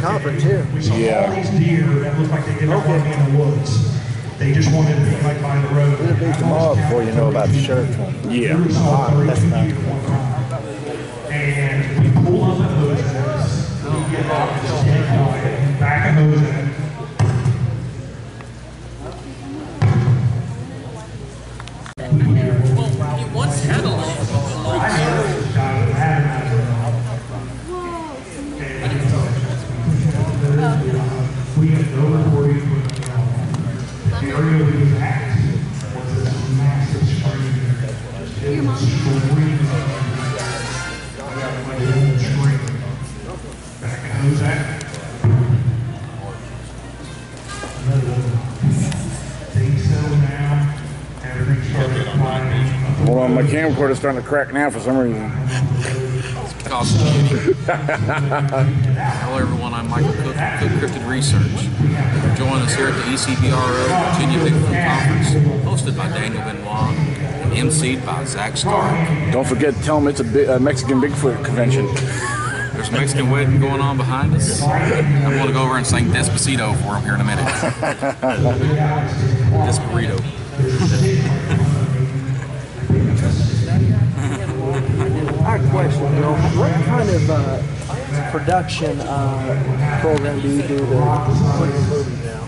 Conference here. We saw all these deer that looked like they didn't want to be in the woods. They just wanted to be like by the road. It'll be tomorrow before you know about the church one. Yeah. That's not. And we pull up at those ends. We get off this dead quiet back at those ends. Well, he once had a lot. We have no recording of the area we was at was this massive screen. It was screaming. Like a little scream. Back at who's that? Things settled down. Everything started flying. Hold on, my camcorder's starting to crack now for some reason. Hello everyone, I'm Michael Cook from Cook Cryptid Research. Join us here at the ECBRO Virginia Bigfoot Conference, hosted by Daniel Benoit and emceed by Zach Stark. Don't forget to tell them it's a Mexican Bigfoot convention. There's a Mexican wedding going on behind us. I'm going to go over and sing Despacito for him here in a minute. Desperito. I have a question, Bill. What kind of production program do you do to put your movies down?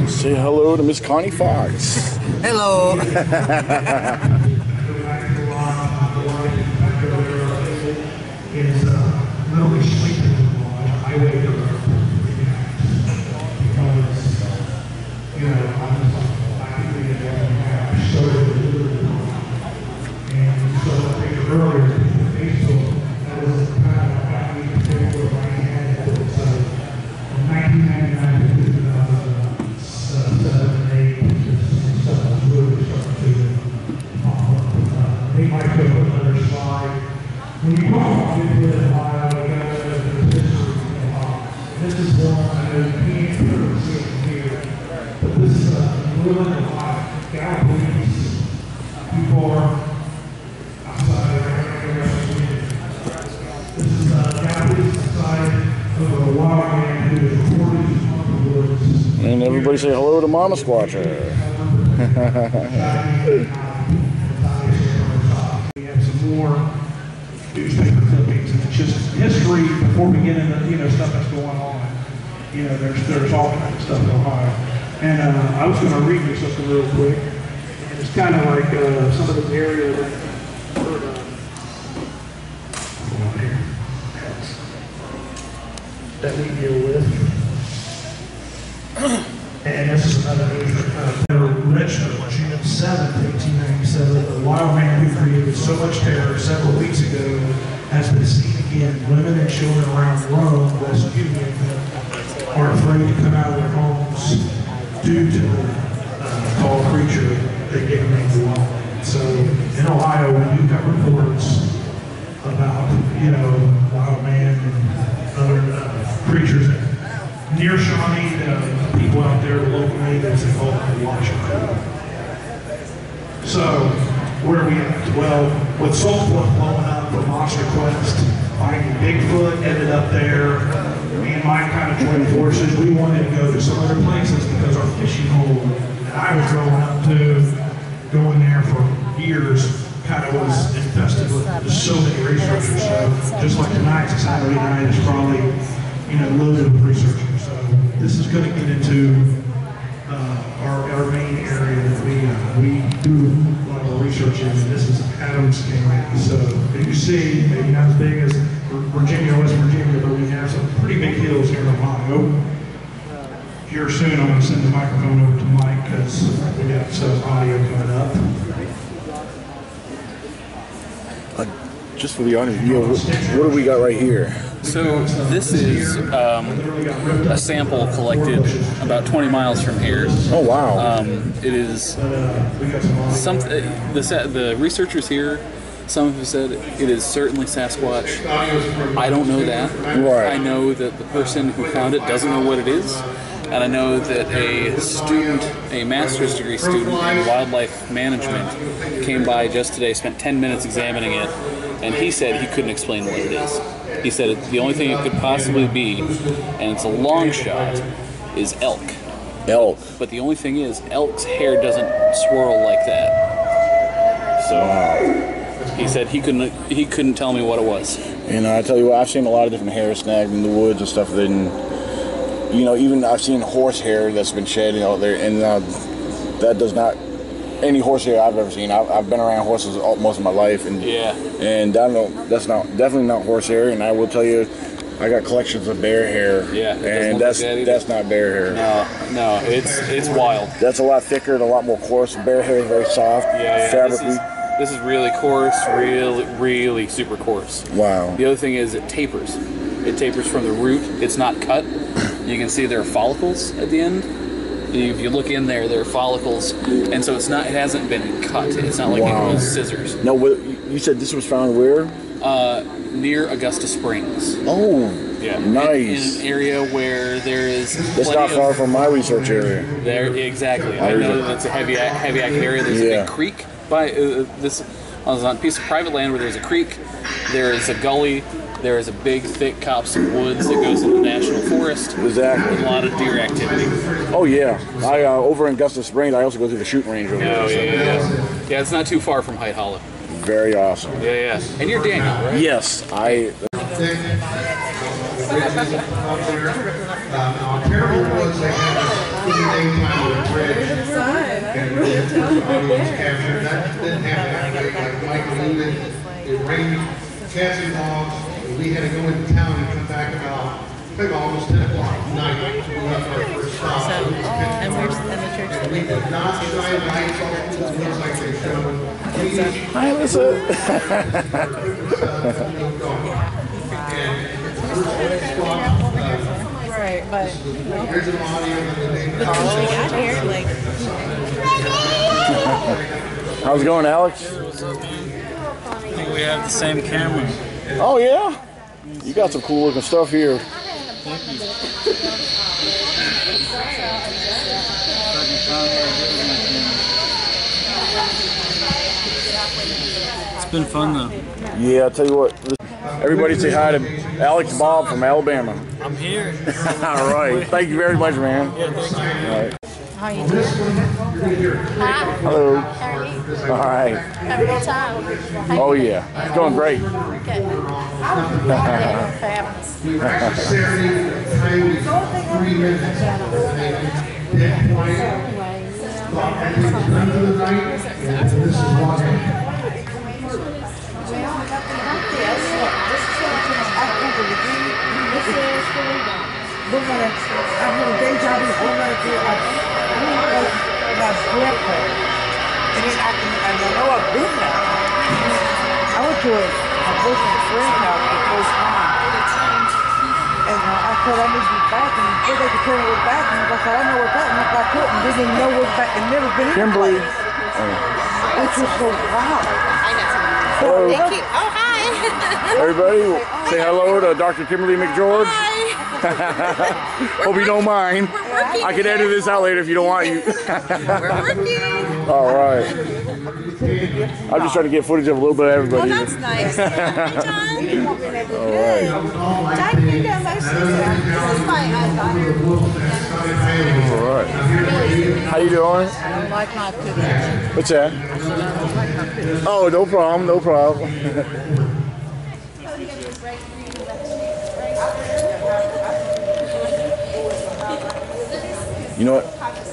Say hello to Miss Connie Fox. Hello. Is literally sleeping on a highway because, you know, I think they started and so I think earlier Facebook, that was kind of how we were running ahead. So from 1999 to 2007, 2008, stuff was really starting to pop up. They might go to another slide. When you talk about Bigfoot in Ohio, you got to go to the history of Ohio. This is one I know you can't really see it here, but this is really Ohio. Galleries, people are outside of the This is Galleries outside of a wild man who is reported in the woods. And everybody say hello to Mama Squatcher. We have some more newspaper clippings, and it's just history before we get into stuff that's going on. There's all kinds of stuff in Ohio. And I was going to read you something real quick. And it's kind of like some of the area that we deal with. And this is another Richmond, June 7th, 1897. The wild man who created so much terror several weeks ago has been seen again. Women and children around Rome, West Union, are afraid to come out of their homes due to the tall creature they get named the wild man. So in Ohio, we do got reports about, wild man and other creatures. Near Shawnee, people out there locally, they call it the Washington. So, where are we at? Well, with Saltport blowing up for Monster Quest, finding Bigfoot ended up there. Me and Mike kind of joined forces. We wanted to go to some other places because our fishing hole that I was growing up to, going there for years, kind of was infested with so many researchers. So, just like tonight's Saturday night is probably, loaded with researchers. So, this is going to get into our main area that we do a lot of research in, and this is Adams County. So you see, maybe not as big as Virginia, West Virginia, but we have some pretty big hills here in Ohio. Here soon, I'm going to send the microphone over to Mike because we got some audio coming up. Just for the audience, what do we got right here? So this is a sample collected about 20 miles from here. Oh wow! It is the researchers here. Some have said it is certainly Sasquatch. I don't know that. Right. I know that the person who found it doesn't know what it is. And I know that a student, a master's degree student in wildlife management, came by just today, spent 10 minutes examining it, and he said he couldn't explain what it is. He said the only thing it could possibly be, and it's a long shot, is elk. Elk. But the only thing is, elk's hair doesn't swirl like that. So he said he couldn't tell me what it was. And I tell you what, I've seen a lot of different hair snagged in the woods and stuff. Then, you know, even I've seen horse hair that's been shed out there, and that does not any horse hair I've ever seen. I've been around horses most of my life, and and that's definitely not horse hair. And I will tell you, I got collections of bear hair. Yeah, and that's not bear hair. No, it's wild. That's a lot thicker and a lot more coarse. Bear hair is very soft, fabrically. This is really coarse, really super coarse. Wow. The other thing is it tapers. It tapers from the root. It's not cut. You can see there are follicles at the end. If you look in there, there are follicles, and so it hasn't been cut. It's not like it was scissors. No, you said this was found where? Near Augusta Springs. Oh, yeah, nice. In an area where there is. That's not far from my research area. There, exactly. I know that's a heavy active area. There's a big creek by this. On a piece of private land where there's a creek. There is a gully. There is a big, thick copse of woods that goes into the national forest. Exactly. With a lot of deer activity. Oh yeah, I over in Augusta Springs. I also go to the shooting range over there. Yeah, it's not too far from Hyde Hollow. Very awesome. Yeah. And you're Daniel, right? Yes, I. Cats and dogs, we had to go into town and come back about almost 10 o'clock at night. We left our first stop. And where's the church? We did not shine lights off the wheels like they should. Hi, Lisa. Right, but Here's an audio of the name we got here, like. How's it going, Alex? I think we have the same camera. Oh yeah, you got some cool looking stuff here. Thank you. It's been fun though. Yeah, I'll tell you what. Everybody say hi to Alex Bob from Alabama. I'm here. All right. Thank you very much, man. Yeah, thank you. All right. How you doing? Hi. Hello. How are you? All right. Have a good time. Oh yeah, it's going great. Okay. Yeah, fabulous. I had a day job in Oregon. About breakfast. And then I know I've been there. I went to a boyfriend's friend's house the first time. And I said I need to be back. And before they could tell me what's back, and I said I know what's back. And I couldn't. Didn't even know what's back. And never been in the Kimberly. place. Which was so wild. I know. Hello. Thank you. Oh, hi. Everybody, say hello to Dr. Kimberly McGeorge. Hope you don't mind. I can edit this out later if you don't want you. We're working. All right. I'm just trying to get footage of a little bit of everybody. Oh, that's nice. Anytime. All right. Time to go my sister. This is my daughter. All right. How you doing? I like my pictures. What's that? Oh, no problem. No problem. You know what?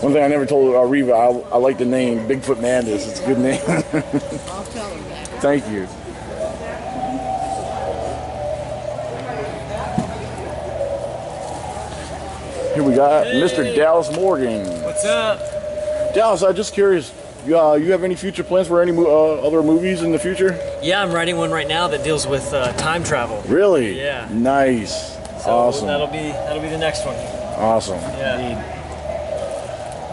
One thing I never told Reva, I like the name Bigfoot Madness. It's a good name. I'll tell her that. Thank you. Here we got Mr. Dallas Morgan. What's up? Dallas, I'm just curious. You have any future plans for any other movies in the future? Yeah, I'm writing one right now that deals with time travel. Really? Yeah. Nice. So Awesome. That'll be the next one. Awesome. Yeah.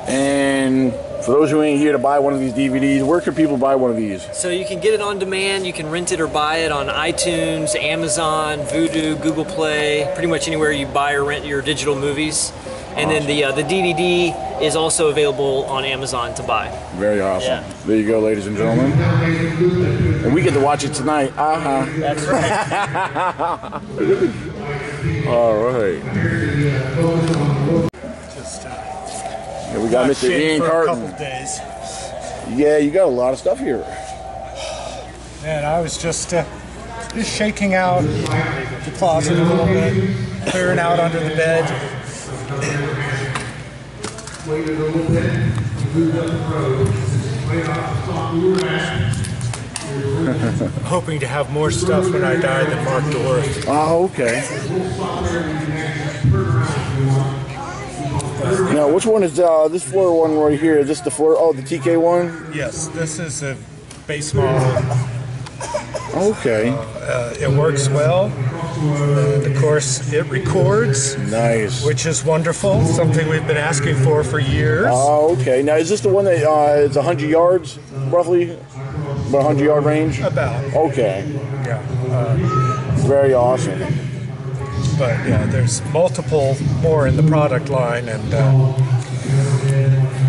And for those who ain't here to buy one of these DVDs, where can people buy one of these? So you can get it on demand. You can rent it or buy it on iTunes, Amazon, Vudu, Google Play, pretty much anywhere you buy or rent your digital movies. And then the DVD is also available on Amazon to buy. Very awesome. Yeah. There you go, ladies and gentlemen. And we get to watch it tonight. That's right. All right. Yeah, we got Mr. Ian for a Carton. couple days. Yeah, you got a lot of stuff here. Man, I was just shaking out the closet a little bit, clearing out under the bed. Hoping to have more stuff when I die than Mark Dorff. Oh, okay. Now, which one is this floor one right here? Is this the floor? Oh, the TK one? Yes, this is a base model. Okay. It works well. And of course, it records. Nice. Which is wonderful. Something we've been asking for years. Oh, okay. Now, is this the one that is 100 yards, roughly? About 100 yard range? About. Okay. Yeah. Very awesome. But yeah, there's multiple more in the product line, and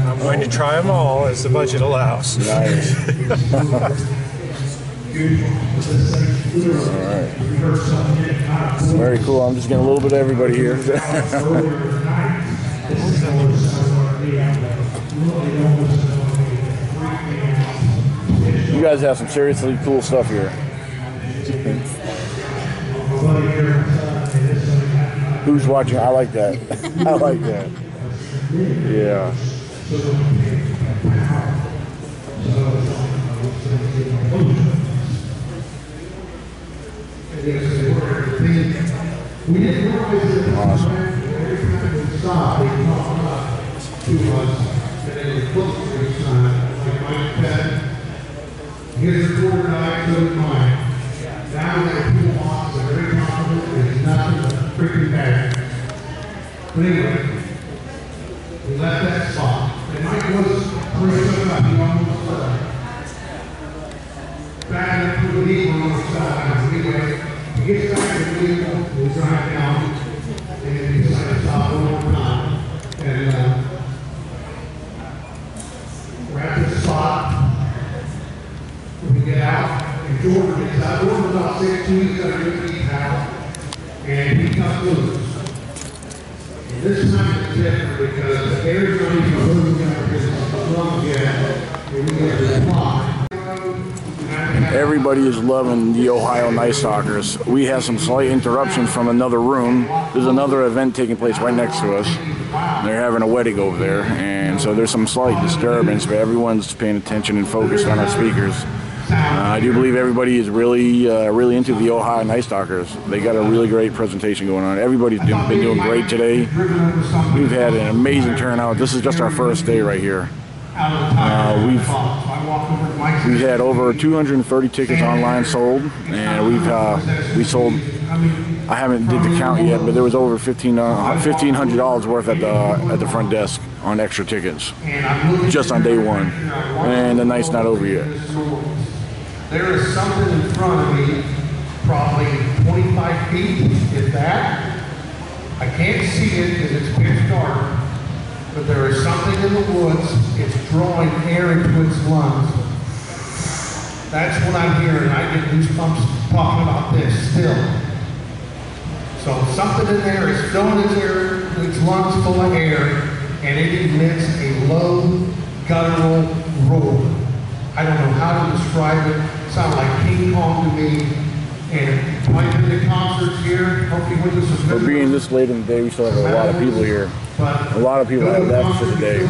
I'm going to try them all as the budget allows. Nice. All right. Very cool. I'm just getting a little bit of everybody here. You guys have some seriously cool stuff here. Who's watching? I like that. I like that. Yeah. Awesome. Here's the quarter night, so is mine. Now that people want are very confident it's nothing but freaking bad. But anyway, we left that spot. And Mike was pretty good about he almost back up to the vehicle on the side. Anyway, he gets back to the vehicle, we drive down, and he decided to stop one more time. And we're at the spot. We get out, and Jordan gets out. Jordan was about 6 weeks under his house, and he comes loose. And this time it's different because the air's not even moving out of his lungs yet, and we get to the clock. Everybody is loving the Ohio Night Stalkers. We have some slight interruptions from another room. There's another event taking place right next to us. They're having a wedding over there, and so there's some slight disturbance, but everyone's paying attention and focused on our speakers. I do believe everybody is really into the Ohio Night Stalkers. They got a really great presentation going on. Everybody's been doing great today. We've had an amazing turnout. This is just our first day right here. We've had over 230 tickets online sold, and we sold. I haven't did the count yet, but there was over $1,500 worth at the front desk on extra tickets just on day one, and the night's not over yet. There is something in front of me, probably 25 feet, if that. I can't see it because it's pitch dark, but there is something in the woods. It's drawing air into its lungs. That's what I'm hearing. I get goosebumps talking about this still. So something in there is filling its lungs full of air, and it emits a low, guttural roar. I don't know how to describe it. It sounds like King Kong to me. And I've been to concerts here. Hope you went to some. For being this late in the day, we still have a lot of people here. A lot of people have left for the day. And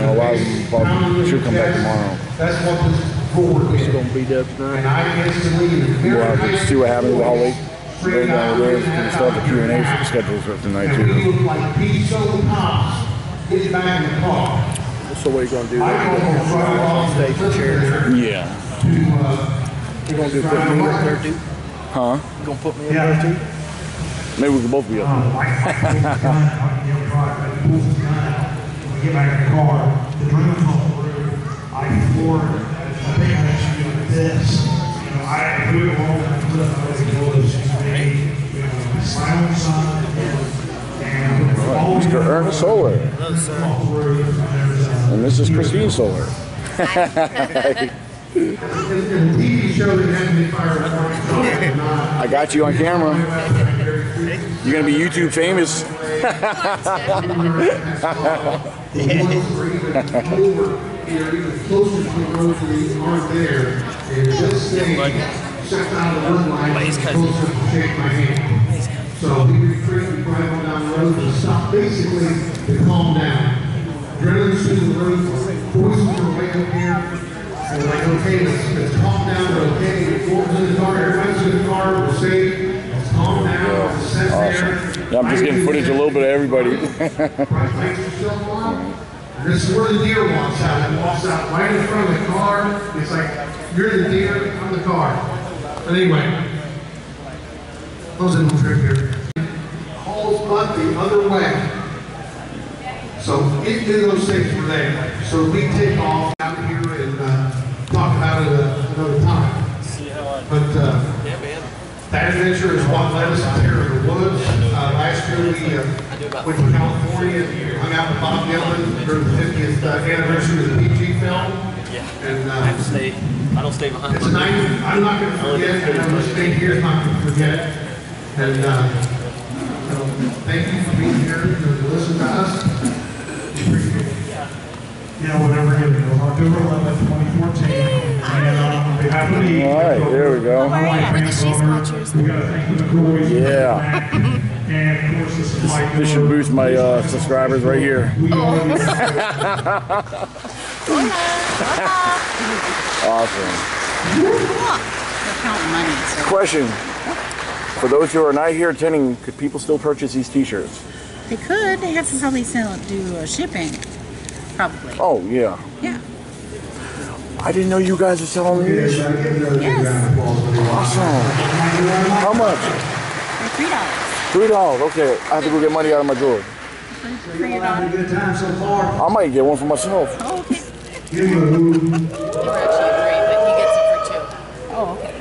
a lot of them probably should come back tomorrow. That's what this roar is. It's going to be up tonight. And I instantly, We'll have to see what happens with how late. Right down there, we can start the Q&A schedules for tonight too. like peas so tops, get back in the car. So what are you going to do? On stage and chairs? Yeah. You going to put me up there too? Huh? You going to put me up there too? Maybe we can both be up there. We get back in the car, the drone's on the roof. I floored it. I think I actually did this. You know, I moved along and put up my silent son, and always Mr. Ernest Solar. Hello, sir. And this is Christine Solar. I got you on camera. You're gonna be YouTube famous. He's cousin. So we retreat, we drive on down the road and stop basically to calm down. Adrenaline's through the roof, voices are way up here. And we're like, okay, let's calm down, we're okay. Everyone's in the car, everybody's in the car, we're safe. Let's calm down, let's set there. Yeah, I'm just getting footage a little bit of everybody. This is where the deer walks out. It walks out right in front of the car. It's like, you're the deer, I'm the car. But anyway, close in the trip here. Hall's butt the other way. So it knew those things were there. So we take off out here and talk about it another time. But that adventure is what led us out there in the woods. Last year we went to California, hung out with Bob Dylan during the 50th anniversary of the PG film. Yeah. And I don't stay behind. it's a night I'm not going to forget, and I'm going to stay here, I'm not going to forget it. And so thank you for being here to listen to us. Yeah, whatever it is, October 11th, 2014. And on behalf of the All right, there we go. We're the Sasquatchers. we got to thank the McCoys. Yeah. And of course, this is like This should boost my subscribers right here. Awesome. Question. For those who are not here attending, could people still purchase these t-shirts? They could. They have to probably do shipping. Probably. Oh, yeah. Yeah. I didn't know you guys were selling these. Yes. Awesome. How much? They're $3. Okay, I have to go get money out of my drawer. I might get one for myself. Oh, okay. We're actually agree, but he gets it for 2. Oh, okay.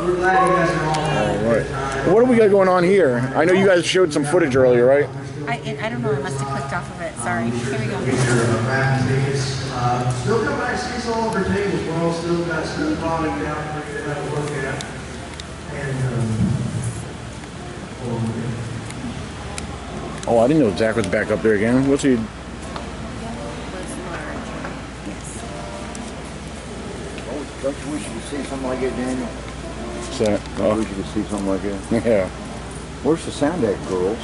We're glad you guys are all All right. What do we got going on here? I know you guys showed some footage earlier, right? I don't know. I must have clicked off of it. Sorry. Here we go. Still got my seats all over tables. We're all still got stuff falling down for you to have a look at. And, Oh, I didn't know Zach was back up there again. What's he? Don't you wish you could see something like it, Daniel? What's that? I wish you could see something like it. Yeah. Where's the sound deck, girls?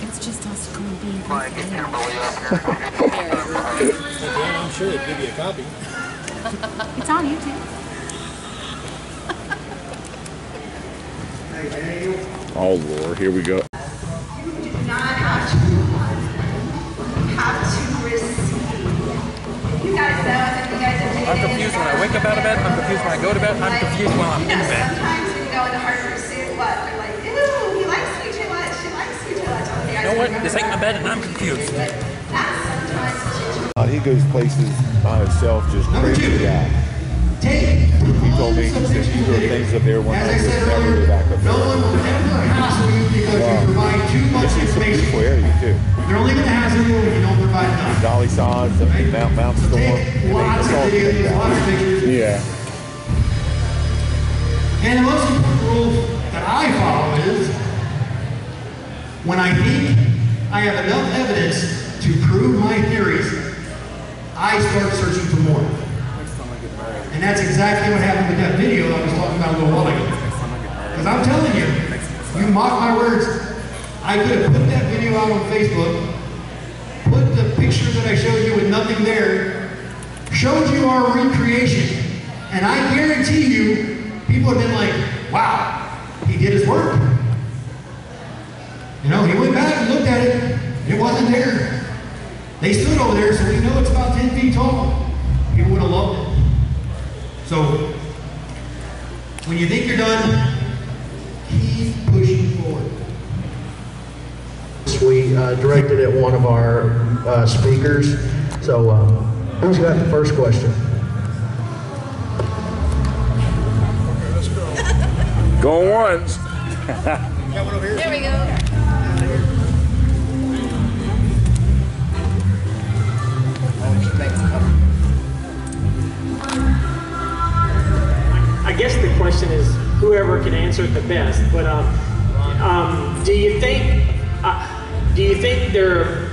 It's just us going to be in I'm sure they'd give you a copy. It's on YouTube. Oh Lord, here we go. You do not have to receive. You guys know that you guys have I'm confused when I wake up out of bed, I'm confused when I go to bed, I'm confused while I'm in bed. Sometimes when you go into hard pursuit, what? They're like, ew, he likes me too much, she likes me too much. Okay, You know what? This ain't my bed and I'm confused. He goes places by himself, just crazy guy. He told me, he said, you do things up there one night, never go back up there. No one will ever hassle you because you provide too much information. Beautiful area too. They're only going to hassle you if you don't provide enough. Dolly Sods, the Mount Storm, Lots of videos, lots of pictures. Yeah. And the most important rule that I follow is, when I think I have enough evidence to prove my theories, I start searching for more. And that's exactly what happened with that video I was talking about a little while ago. Because I'm telling you, you mock my words, I could have put that video out on Facebook, put the picture that I showed you with nothing there, showed you our recreation, and I guarantee you, people have been like, wow, he did his work. You know, he went back and looked at it, it wasn't there. They stood over there, so we know it's about 10 feet tall. People would have loved it. So, when you think you're done, keep pushing forward. We directed at one of our speakers. So, who's got the first question? Going once. There we go. I guess the question is whoever can answer it the best. But do you think there are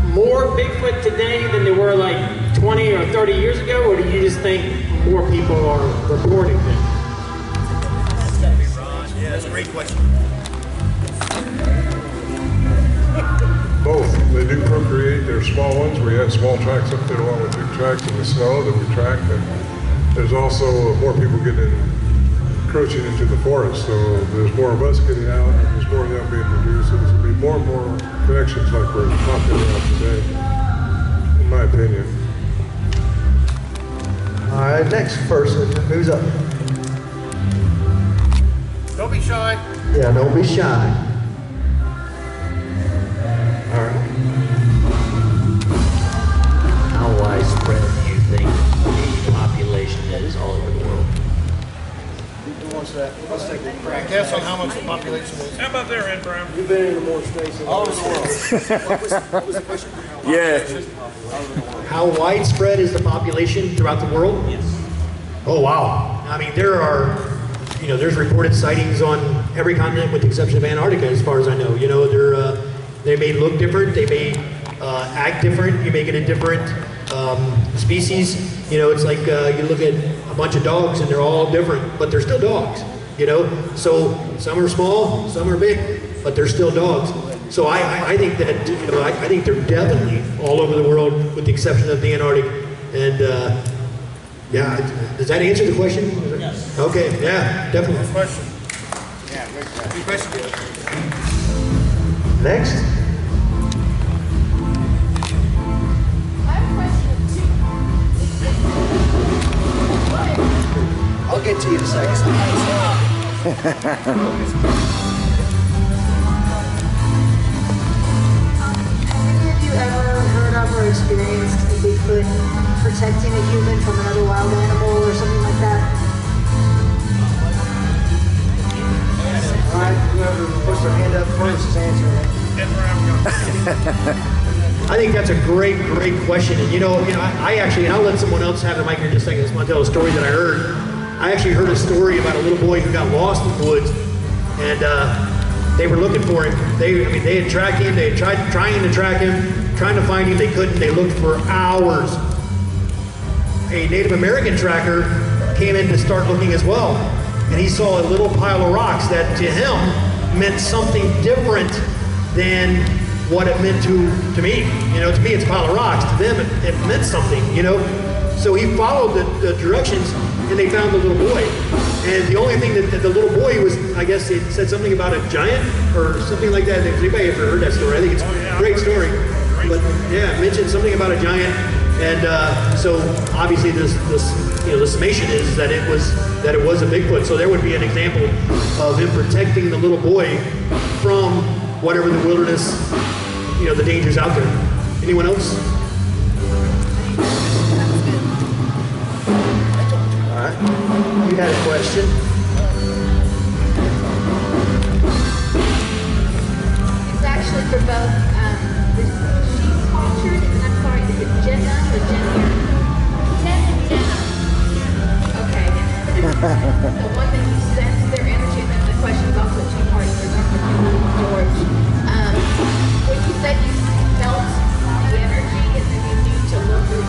more Bigfoot today than there were like 20 or 30 years ago, or do you just think more people are reporting them? Yeah, that's a great question. Both. They do procreate. They're small ones. We have small tracks up there along with big tracks in the snow that we track. And there's also more people encroaching into the forest. So there's more of us getting out, and there's more of them being produced. So there's going to be more and more connections like we're talking about today, in my opinion. All right, next person. Who's up? Don't be shy. Yeah, don't be shy. All right. How widespread do you think the population is all over the world? Let's take a crack. Guess on how much the population is. How about there, Ed Brown? You've been in more states all over the world. What was the question? Yeah. How widespread is the population throughout the world? Yes. Oh, wow. I mean, there's reported sightings on every continent with the exception of Antarctica, as far as I know. They may look different, they may act different, you may get a different species. It's like you look at a bunch of dogs and they're all different, but they're still dogs, So some are small, some are big, but they're still dogs. So I think that, I think they're definitely all over the world with the exception of the Antarctic. And yeah, does that answer the question? Yes. Okay, yeah, definitely. Good question. Yeah, good question. Next. I'll get to you in a second. Have you ever heard of or experienced a Bigfoot protecting a human from another wild animal or something like that? All right, whoever puts their hand up first is answering it. I think that's a great question. And I actually, and I'll let someone else have the mic here in just a second. I just want to tell a story that I heard. I actually heard a story about a little boy who got lost in the woods, and they were looking for him. They had tracked him. They had trying to track him, trying to find him. They couldn't. They looked for hours. A Native American tracker came in to start looking as well, and he saw a little pile of rocks that to him meant something different than what it meant to me. To me it's a pile of rocks. To them it meant something, So he followed the directions and they found the little boy. And the only thing that the little boy was, I guess it said something about a giant or something like that. If anybody ever heard that story, I think it's a great story. But yeah, it mentioned something about a giant. And so obviously the summation is that it was a Bigfoot. So there would be an example of him protecting the little boy from whatever the wilderness, the dangers out there. Anyone else? All right. You had a question. It's actually for both the sheep cultures, and I'm sorry, is it Jenna or Jenna? Jenna. Okay. The one that you sense their energy, and then the question is also two parts. George. When you said you felt the energy and then you knew to look or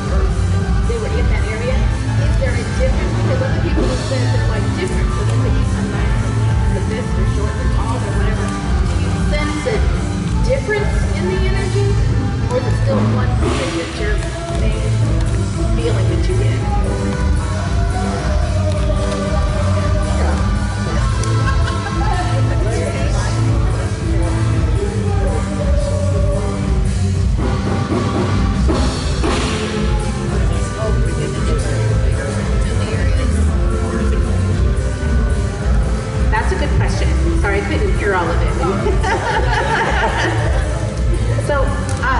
they were in that area, is there a difference? Because other people have said they're like different. So they could be somebody with this, they're short, they're tall, or whatever. Do you sense a difference in the energy? Or is it still one thing that you're feeling that you get? That's a good question. Sorry, I couldn't hear all of it. So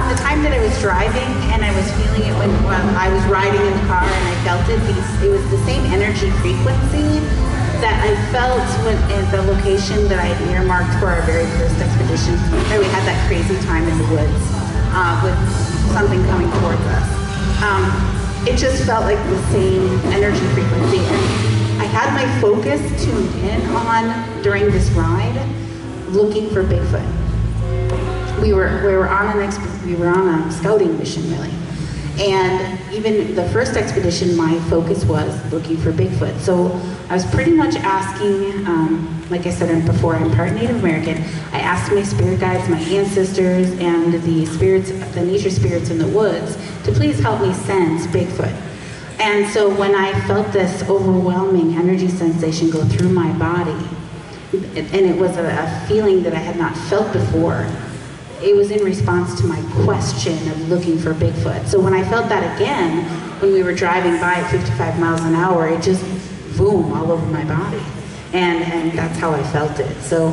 the time that I was driving and I was feeling it when I was riding in the car and I felt it, it was the same energy frequency that I felt at the location that I had earmarked for our very first expedition. And we had that crazy time in the woods with something coming towards us. it just felt like the same energy frequency. And I had my focus tuned in on, during this ride, looking for Bigfoot. We were on a scouting mission, really. And even the first expedition, my focus was looking for Bigfoot. So I was pretty much asking, like I said before, I'm part Native American. I asked my spirit guides, my ancestors, and the spirits, the nature spirits in the woods, to please help me sense Bigfoot. And so when I felt this overwhelming energy sensation go through my body, and it was a feeling that I had not felt before, it was in response to my question of looking for Bigfoot. So when I felt that again, when we were driving by at 55 miles an hour, it just boom all over my body. And that's how I felt it. So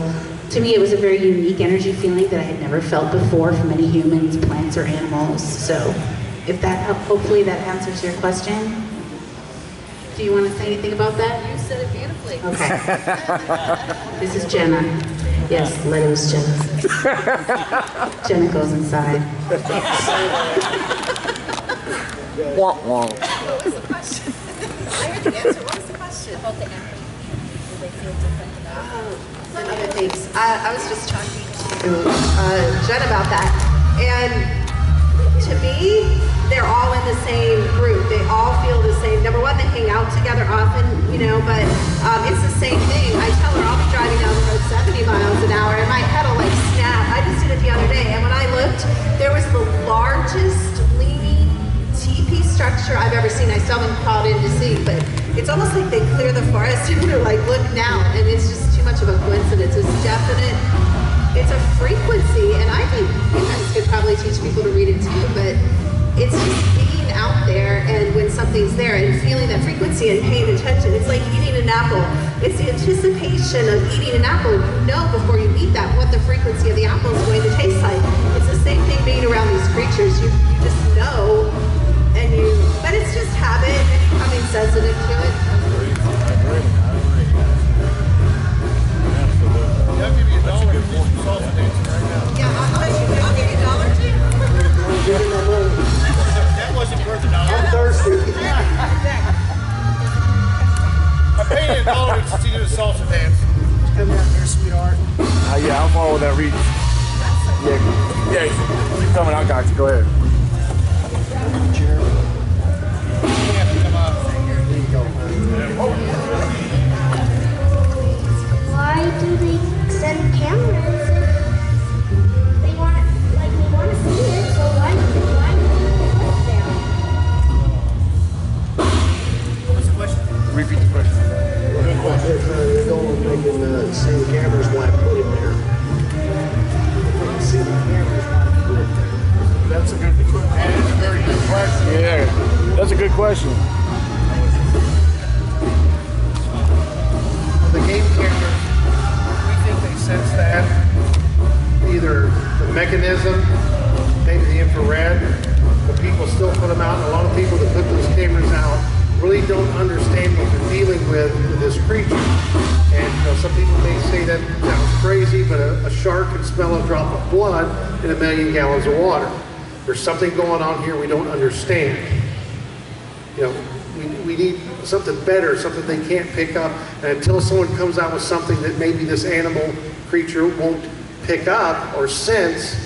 to me, it was a very unique energy feeling that I had never felt before from any humans, plants, or animals. So if that helped, hopefully that answers your question. Do you want to say anything about that? You said it beautifully. Okay. This is Jenna. Yes, my name is Jenna. Jenna goes inside. Womp womp. What was the question? I heard the answer. What was the question? About the animal. Do they feel different And other things. I was just talking to Jen about that. And to me, they're all in the same group. They all feel the same. Number one, they hang out together often, you know, but it's the same thing. I tell her I'll be driving down the road 70 miles an hour and my head will like snap. I just did it the other day, and when I looked, there was the largest leaning teepee structure I've ever seen. I still haven't crawled in to see, but it's almost like they clear the forest and they're like, look now, and it's just too much of a coincidence. It's definite. It's a frequency, and I think you guys could probably teach people to read it too, but it's just being out there, and when something's there and feeling that frequency and paying attention. It's like eating an apple. It's the anticipation of eating an apple. You know before you eat that what the frequency of the apple is going to taste like. It's the same thing being around these creatures. You just know, but it's just habit and becoming sensitive to it. I'll give you $1 to do some salsa dancing right now. Yeah, I'll give you $1 too. That wasn't worth $1. I'm thirsty. I paid $1 to do a salsa dance. Come down here, sweetheart. Yeah, I'll follow that reach. Yeah, keep coming. I got you. Go ahead. Why do they send cameras if they want, like, we want to see it, so why do they put it there? What's the question? Repeat the question. They're going making see the cameras why put it there. See the cameras why put it there. That's a very good question. Yeah, that's a good question. The game cameras, we think they sense that. Either the mechanism, maybe the infrared, but people still put them out. And a lot of people that put those cameras out really don't understand what they're dealing with this creature. And you know, some people may say that sounds crazy, but a shark can smell a drop of blood in 1,000,000 gallons of water. There's something going on here we don't understand. You know, we need something better, something they can't pick up. And until someone comes out with something that maybe this animal creature won't pick up or sense,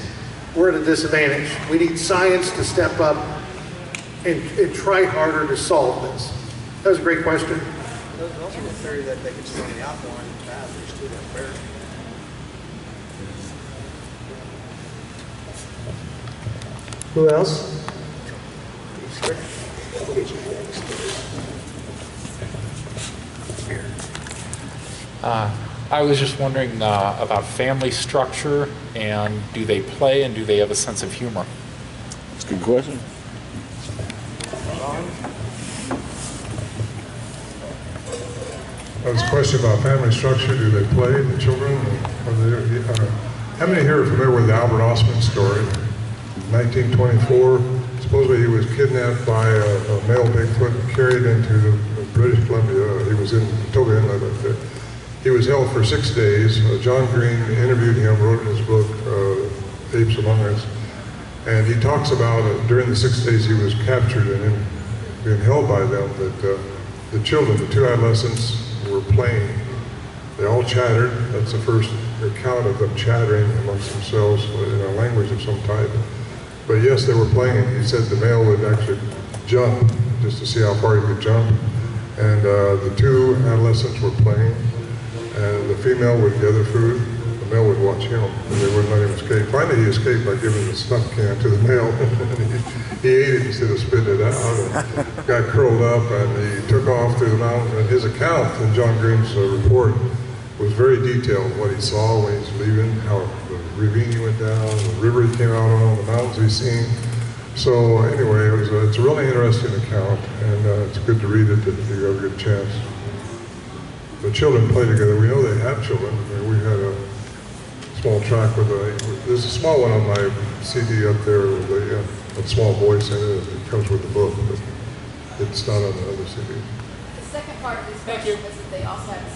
we're at a disadvantage. We need science to step up and try harder to solve this. That was a great question. There's also the theory that they could smell the alcohol in the bathrooms too, that bear. Who else? I was just wondering about family structure, and do they play, and do they have a sense of humor? That's a good question. That was a question about family structure. Do they play, the children? How many here are familiar with the Albert Osman story? 1924, supposedly he was kidnapped by a male Bigfoot and carried into British Columbia. He was in Toga Inlet up there. He was held for 6 days. John Green interviewed him, wrote in his book, Apes Among Us. And he talks about during the 6 days he was captured and being held by them, that the children, the 2 adolescents, were playing. They all chattered. That's the first account of them chattering amongst themselves in a language of some type. But yes, they were playing. He said the male would actually jump just to see how far he could jump. And the 2 adolescents were playing. And the female would gather food. The male would watch him, and they wouldn't let him escape. Finally, he escaped by giving the snuff can to the male. He ate it instead of spitting it out, and got curled up, and he took off through the mountains. And his account in John Green's report was very detailed, what he saw when he was leaving, how the ravine he went down, the river he came out on, the mountains he's seen. So anyway, it's a really interesting account, and it's good to read it if you have a good chance. The children play together. We know they have children. I mean, we had a small track with there's a small one on my CD up there with a small voice in it. It comes with the book, but it's not on the other CD. The second part of this question was that they also have a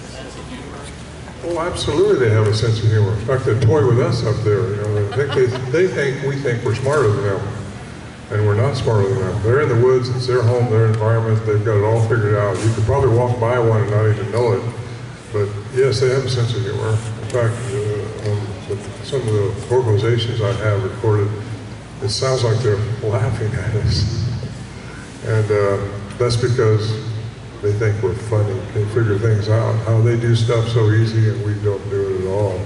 sense of humor. Oh, absolutely, they have a sense of humor. In fact, they toy with us up there. You know, they think we think we're smarter than them, and we're not smarter than them. They're in the woods. It's their home, their environment. They've got it all figured out. You could probably walk by one and not even know it. But yes, they have a sense of humor. In fact, some of the vocalizations I have recorded, it sounds like they're laughing at us. And that's because they think we're funny. They figure things out, how they do stuff so easy and we don't do it at all.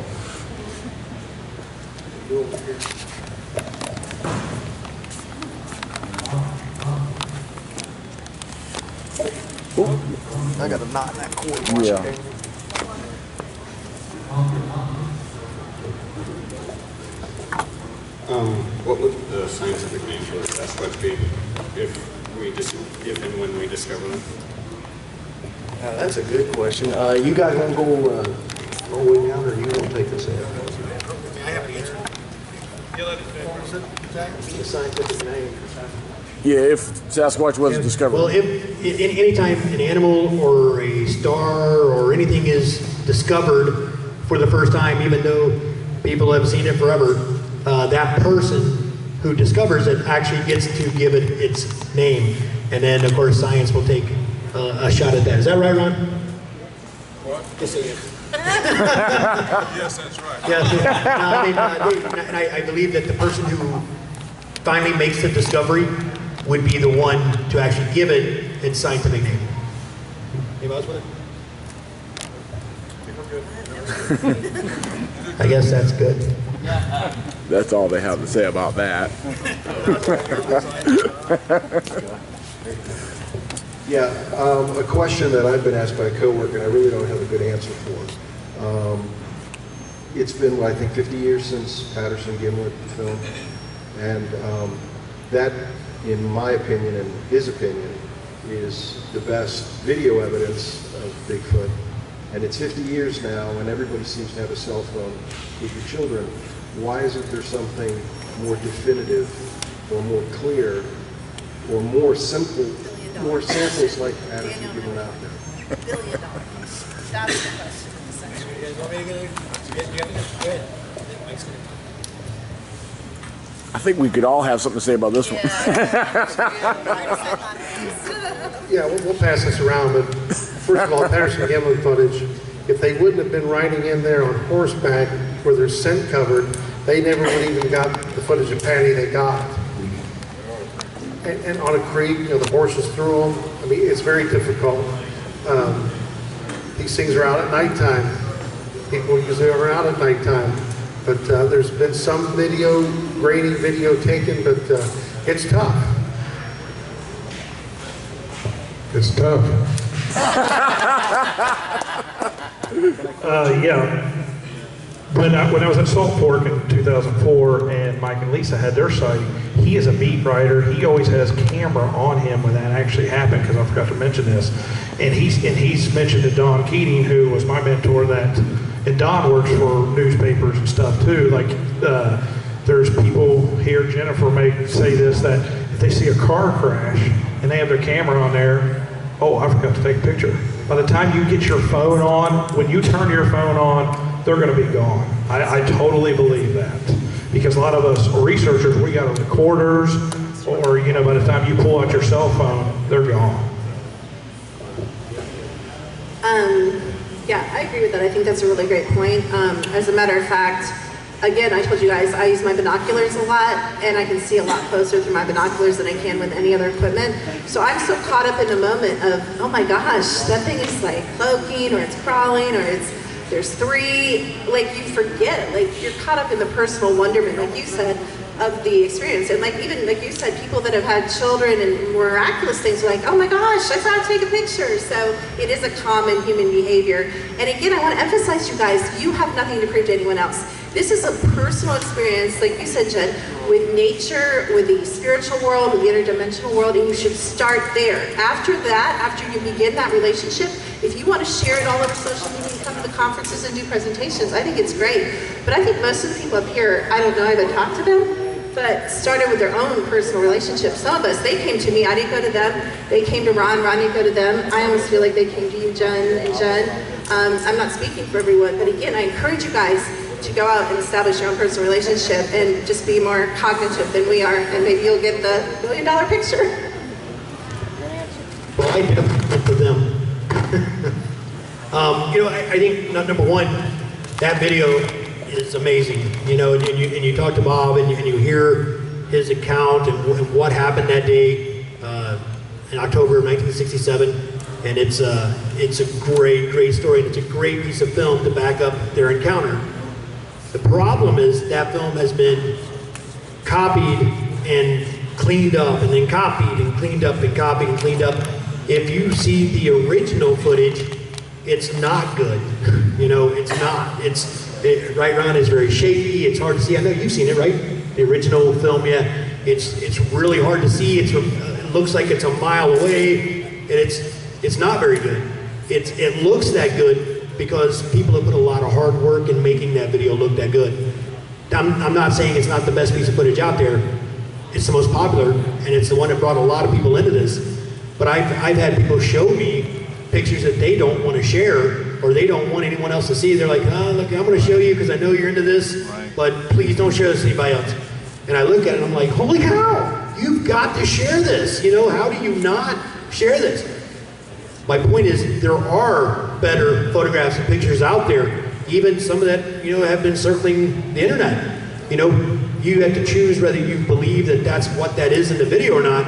Oh, I got a knot in that cord. Yeah. What would the scientific name for Sasquatch be if and when we discover them? That's a good question. You guys want to go all the way down, or you want to take this in? I have an answer. The scientific name. Yeah, if Sasquatch was discovered. Well, if anytime an animal or a star or anything is discovered for the first time, even though people have seen it forever, that person who discovers it actually gets to give it its name. And then, of course, science will take a shot at that. Is that right, Ron? What? Yes, it is. Yes, that's right. Yes, I believe that the person who finally makes the discovery would be the one to actually give it its scientific name. Anybody else with it? I guess that's good. That's all they have to say about that. Yeah, a question that I've been asked by a coworker, and I really don't have a good answer for. It's been, I think, 50 years since Patterson Gimlet film, and that, in my opinion and his opinion, is the best video evidence of Bigfoot. And it's 50 years now, and everybody seems to have a cell phone with your children. Why isn't there something more definitive, or more clear, or more simple, more samples like Patterson Gimlet out there? $1 billion. That's the question, essentially. You guys want me to get it? I think we could all have something to say about this one. Yeah, we'll pass this around, but first of all, Patterson Gimlet footage, if they wouldn't have been riding in there on horseback where they're scent covered, they never would have even got the footage of Patty they got. And on a creek, you know, the horses threw them. I mean, it's very difficult. These things are out at nighttime. People usually are out at nighttime. But there's been some grainy video taken, but it's tough. It's tough. Yeah. When I was at Salt Fork in 2004 and Mike and Lisa had their sighting, he is a meat writer. He always has camera on him when that actually happened, because I forgot to mention this. And he's mentioned to Don Keating, who was my mentor, that, and Don works for newspapers and stuff too. Like there's people here, Jennifer may say this, that if they see a car crash and they have their camera on there, oh, I forgot to take a picture. By the time you get your phone on, when you turn your phone on, they're going to be gone. I totally believe that. Because a lot of us researchers, we got recorders, or you know, by the time you pull out your cell phone, they're gone. Yeah, I agree with that. I think that's a really great point. As a matter of fact, again, I told you guys, I use my binoculars a lot, and I can see a lot closer through my binoculars than I can with any other equipment. So I'm so caught up in the moment of, oh my gosh, that thing is like cloaking, or it's crawling, or there's three, like you forget, like you're caught up in the personal wonderment, like you said, of the experience. And like even like you said, people that have had children and miraculous things are like, oh my gosh, I thought I'd take a picture. So it is a common human behavior. And again, I want to emphasize, you guys, you have nothing to prove to anyone else. This is a personal experience, like you said, Jen, with nature, with the spiritual world, with the interdimensional world, and you should start there. After that, after you begin that relationship, if you want to share it all over social media and come to the conferences and do presentations, I think it's great. But I think most of the people up here, I don't know, I haven't talked to them, but started with their own personal relationships. Some of us, they came to me, I didn't go to them. They came to Ron didn't go to them. I almost feel like they came to you, Jen and Jen. I'm not speaking for everyone, but again, I encourage you guys to go out and establish your own personal relationship and just be more cognitive than we are, and maybe you'll get the $1 million picture. Well, I definitely went to them. You know, I think number one, that video is amazing. You know, and you talk to Bob and you hear his account and what happened that day in October of 1967, and it's a great story, and it's a great piece of film to back up their encounter. The problem is that film has been copied and cleaned up, and then copied and cleaned up and copied and cleaned up. If you see the original footage, it's not good. You know, it's not. Right, Ron, is very shaky. It's hard to see. I know you've seen it, right? The original film, yeah. It's really hard to see. It looks like it's a mile away, and it's not very good. It looks that good because people have put a lot of hard work in making that video look that good. I'm not saying it's not the best piece of footage out there. It's the most popular, and it's the one that brought a lot of people into this. But I've had people show me pictures that they don't want to share, or they don't want anyone else to see. They're like, oh, look, I'm going to show you because I know you're into this, but please don't share this to anybody else. And I look at it and I'm like, holy cow, you've got to share this. You know, how do you not share this? My point is, there are better photographs and pictures out there, even some of that, you know, have been circling the internet. You know, you have to choose whether you believe that that's what that is in the video or not,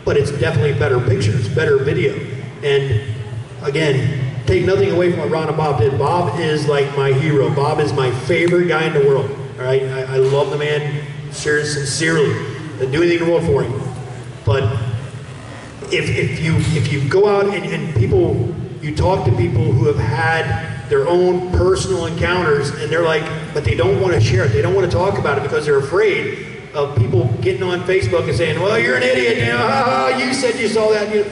but it's definitely better pictures, better video. And again, take nothing away from what Ron and Bob did. Bob is like my hero. Bob is my favorite guy in the world. All right, I love the man sincerely. I'd do anything in the world for him. But if you go out and people, you talk to people who have had their own personal encounters, and they're like, but they don't want to share it. They don't want to talk about it because they're afraid of people getting on Facebook and saying, well, you're an idiot. You know, you said you saw that. You know?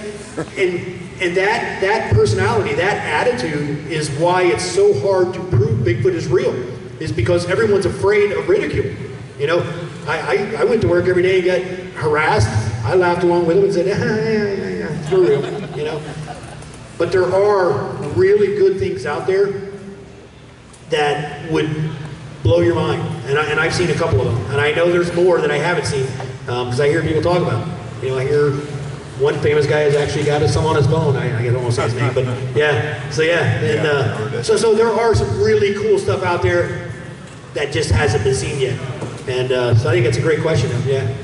And that personality, that attitude is why it's so hard to prove Bigfoot is real, is because everyone's afraid of ridicule. You know, I went to work every day and got harassed. I laughed along with them and said, yeah, it's for real, you know. But there are really good things out there that would blow your mind. And I've seen a couple of them. And I know there's more that I haven't seen because I hear people talk about them. You know, I hear one famous guy has actually got some on his phone. I don't want to say his name, but yeah. So yeah, and so there are some really cool stuff out there that just hasn't been seen yet. And so I think that's a great question. Yeah.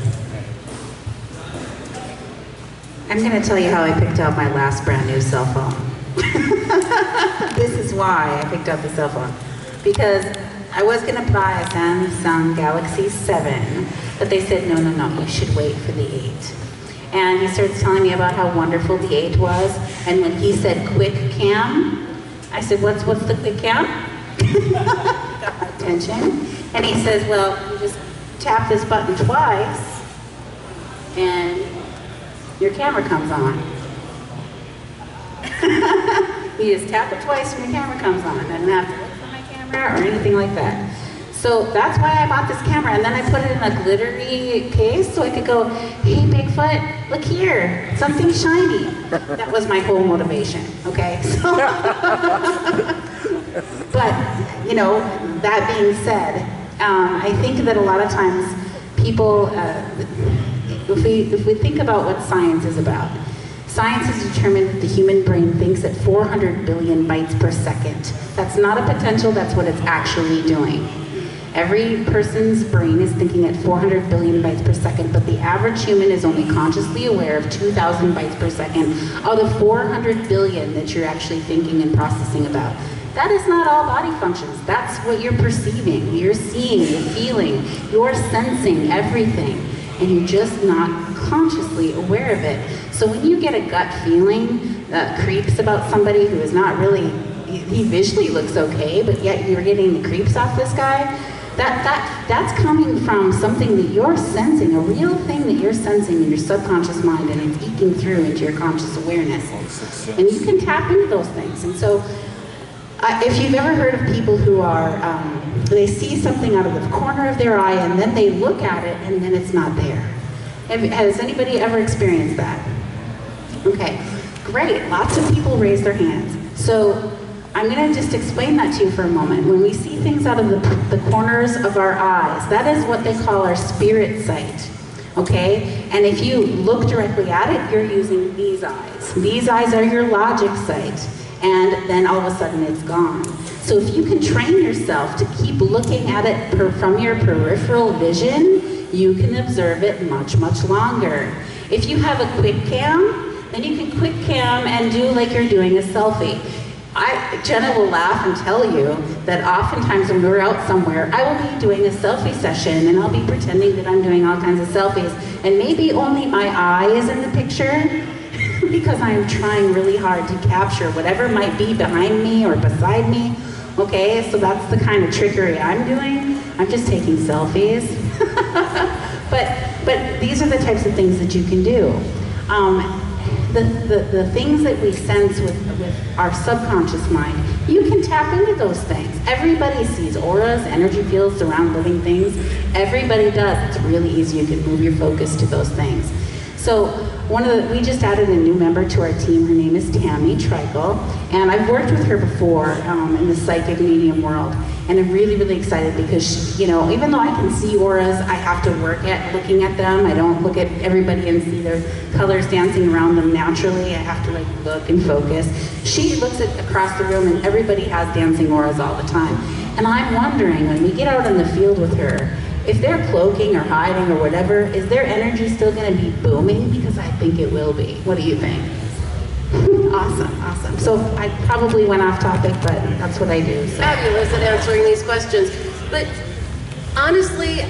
I'm going to tell you how I picked out my last brand new cell phone. This is why I picked out the cell phone. Because I was going to buy a Samsung Galaxy 7, but they said, no, you should wait for the 8. And he started telling me about how wonderful the 8 was. And when he said quick cam, I said, what's the quick cam? Got my attention. And he says, well, you just tap this button twice, and your camera comes on. You just tap it twice and your camera comes on. I didn't have to look for my camera or anything like that. So that's why I bought this camera, and then I put it in a glittery case so I could go, hey Bigfoot, look here, something shiny. That was my whole motivation, okay? So But, you know, that being said, I think that a lot of times people, if we think about what science is about, science has determined that the human brain thinks at 400 billion bytes per second. That's not a potential, that's what it's actually doing. Every person's brain is thinking at 400 billion bytes per second, but the average human is only consciously aware of 2,000 bytes per second out of 400 billion that you're actually thinking and processing about. That is not all body functions. That's what you're perceiving, you're seeing, you're feeling, you're sensing everything, and you're just not consciously aware of it. So when you get a gut feeling that creeps about somebody who is not really, he visually looks okay, but yet you're getting the creeps off this guy, that's coming from something that you're sensing, a real thing that you're sensing in your subconscious mind, and it's eking through into your conscious awareness. And you can tap into those things. And so if you've ever heard of people who are, they see something out of the corner of their eye and then they look at it and then it's not there. Has anybody ever experienced that? Okay, great. Lots of people raise their hands. So I'm going to just explain that to you for a moment. When we see things out of the corners of our eyes, that is what they call our spirit sight. Okay? And if you look directly at it, you're using these eyes. These eyes are your logic sight. And then all of a sudden it's gone. So if you can train yourself to keep looking at it from your peripheral vision, you can observe it much, much longer. If you have a quick cam, then you can quick cam and do like you're doing a selfie. Jenna will laugh and tell you that oftentimes when we're out somewhere, I will be doing a selfie session and I'll be pretending that I'm doing all kinds of selfies, and maybe only my eye is in the picture because I'm trying really hard to capture whatever might be behind me or beside me. Okay, so that's the kind of trickery I'm doing. I'm just taking selfies. but these are the types of things that you can do. The things that we sense with our subconscious mind, you can tap into those things. Everybody sees auras, energy fields around living things. Everybody does. It's really easy. You can move your focus to those things. So we just added a new member to our team. Her name is Tammy Trikel, and I've worked with her before in the psychic medium world, and I'm really, really excited because, you know, even though I can see auras, I have to work at looking at them. I don't look at everybody and see their colors dancing around them naturally. I have to like look and focus. She looks across the room and everybody has dancing auras all the time. And I'm wondering, when we get out in the field with her, if they're cloaking or hiding or whatever, is their energy still going to be booming? Because I think it will be. What do you think? Awesome, awesome. So I probably went off topic, but that's what I do. So. Fabulous at answering these questions. But honestly,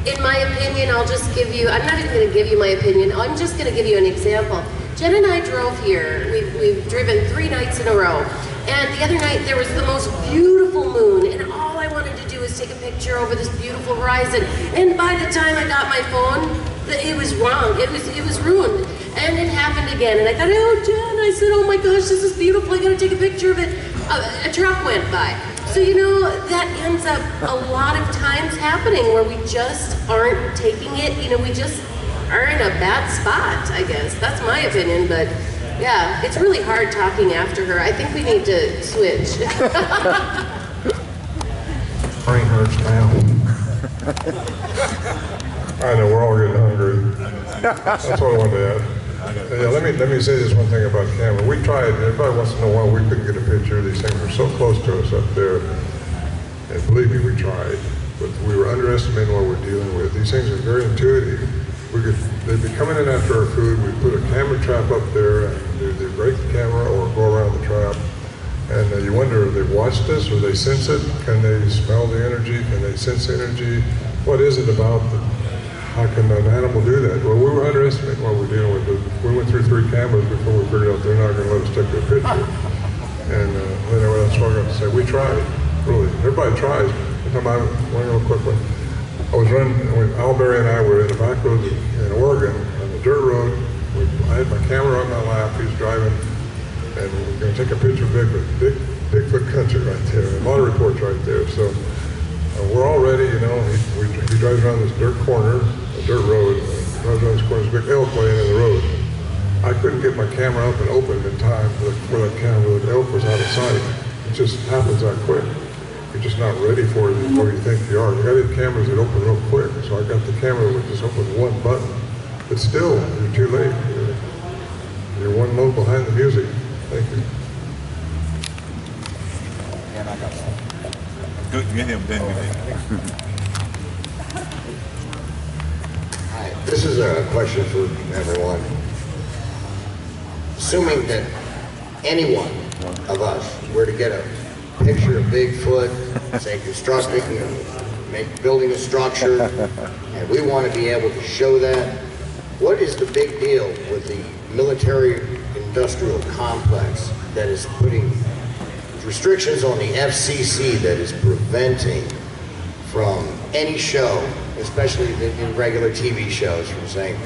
in my opinion, I'll just give you, I'm not even going to give you my opinion, I'm just going to give you an example. Jen and I drove here. We've driven 3 nights in a row. And the other night there was the most beautiful moon, and all I wanted to do was take a picture over this beautiful horizon. And by the time I got my phone, it was wrong. It was ruined. And it happened again. And I thought, oh, Jen, I said, oh my gosh, this is beautiful. I gotta take a picture of it. A truck went by. So, you know, that ends up a lot of times happening where we just aren't taking it. You know, we just are in a bad spot, I guess. That's my opinion, but yeah, it's really hard talking after her. I think we need to switch. Brain hurts now. I know, we're all getting hungry. That's what I wanted to add. Yeah, let me say this one thing about camera. We tried, everybody wants to know why we couldn't get a picture. These things are so close to us up there. And believe me, we tried. But we were underestimating what we're dealing with. These things are very intuitive. They'd be coming in after our food. We put a camera trap up there, and they break the camera or go around the trap. And you wonder, have they watched us or they sense it? Can they smell the energy? Can they sense energy? What is it about how can an animal do that? Well, we were underestimating what we're dealing with. We went through 3 cameras before we figured out they're not going to let us take their picture. And anyway, that's what I'm going to say. We tried, really. Everybody tries. One real quick one. Al Berry and I were in the back roads in Oregon on the dirt road. I had my camera on my lap. He was driving, and we were going to take a picture of Bigfoot. Bigfoot country right there. A lot of reports right there. So we're all ready, you know. He drives around this dirt corner, a dirt road, and drives around this corner. There's a big elk laying in the road. I couldn't get my camera up and open in time for the camera. The elk was out of sight. it just happens that quick. You're just not ready for it until you think you are. You got to have cameras that open real quick. So I got the camera that just opened one button. But still, you're too late. You're one note behind the music. Thank you. Good, get him done with it. Hi, this is a question for everyone. Assuming that anyone of us were to get a picture of Bigfoot, say constructing, building a structure, and we want to be able to show that, what is the big deal with the military-industrial complex that is putting restrictions on the FCC that is preventing from any show, especially in regular TV shows, from saying,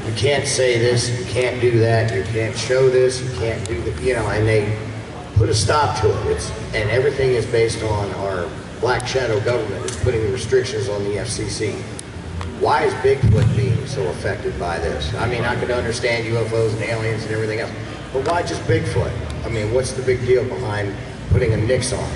you can't say this, you can't do that, you can't show this, you can't do that, you know, and they put a stop to it. And everything is based on our black shadow government is putting restrictions on the FCC. Why is Bigfoot being so affected by this? I mean, I could understand UFOs and aliens and everything else, but why just Bigfoot? I mean, what's the big deal behind putting a nix on it?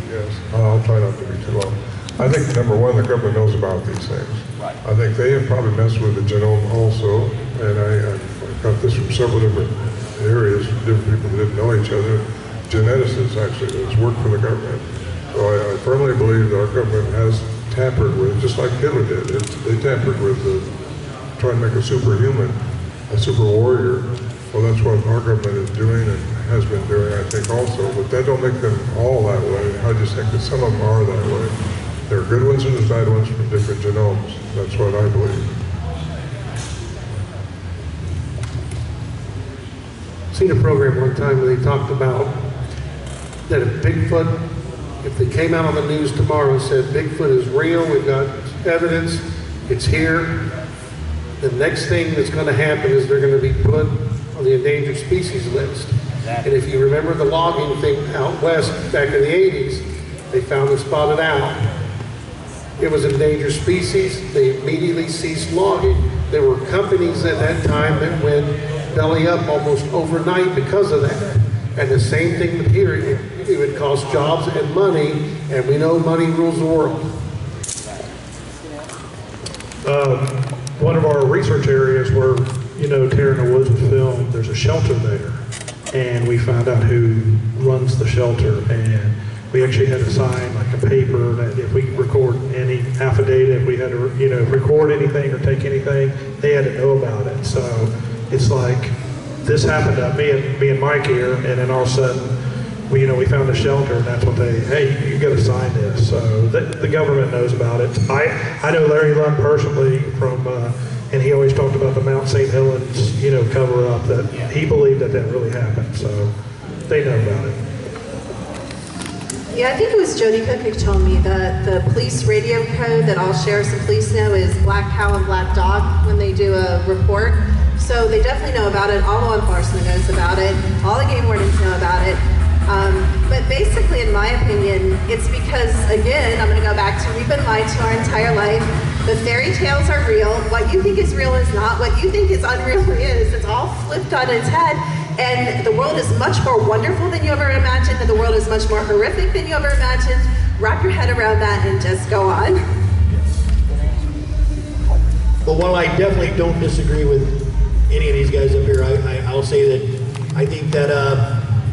Yes, I'll try not to be too long. I think, number one, the government knows about these things. Right. I think they have probably messed with the genome also, and I got this from several different areas, different people that didn't know each other. Geneticists, actually, that's worked for the government. So I firmly believe that our government has tampered with, just like Hitler did. They tampered with trying to make a superhuman, a super warrior. Well, that's what our government is doing and has been doing, I think, also. But that don't make them all that way. I just think that some of them are that way. There are good ones and there's bad ones from different genomes. That's what I believe. Seen a program one time where they talked about that if Bigfoot, if they came out on the news tomorrow and said Bigfoot is real, we've got evidence, it's here, the next thing that's going to happen is they're going to be put on the endangered species list. And if you remember the logging thing out west back in the 80s, they found them spotted owl. It was endangered species. They immediately ceased logging. There were companies at that time that went belly up almost overnight because of that. And the same thing with here. It would cost jobs and money, and we know money rules the world. One of our research areas where, you know, Tearing the Woods was filmed, there's a shelter there. And we found out who runs the shelter, and we actually had to sign like a paper that if we record any affidavit, if we had to, you know, record anything or take anything, they had to know about it. So it's like this happened to me and Mike here, and then all of a sudden, we found a shelter, and that's what hey, you got to sign this. So the government knows about it. I know Larry Lund personally from, and he always talked about the Mount St. Helens, cover up, that he believed that really happened. So they know about it. Yeah, I think it was Jody Cook who told me that the police radio code that all sheriffs and police know is black cow and black dog when they do a report. So they definitely know about it. All law enforcement knows about it. All the game wardens know about it. But basically, in my opinion, it's because, again, I'm going to go back to we've been lied to our entire life. The fairy tales are real. What you think is real is not. What you think is unreal is. It's all flipped on its head. And the world is much more wonderful than you ever imagined, and the world is much more horrific than you ever imagined. Wrap your head around that and just go on. But while I definitely don't disagree with any of these guys up here, I'll say that I think that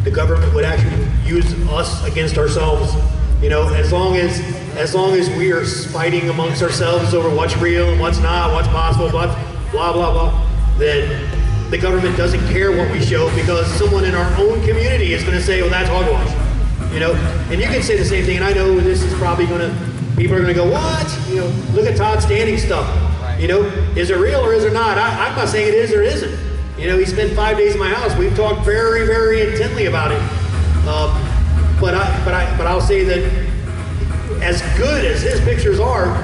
the government would actually use us against ourselves. As long as we are fighting amongst ourselves over what's real and what's not, what's possible, blah blah blah, then the government doesn't care what we show, because someone in our own community is going to say, well, that's hogwash. And you can say the same thing, and I know this is probably people are going to go, what? Look at Todd Standing stuff. Is it real or is it not? I'm not saying it is or isn't. He spent 5 days in my house. We've talked very, very intently about it. But I'll say that as good as his pictures are,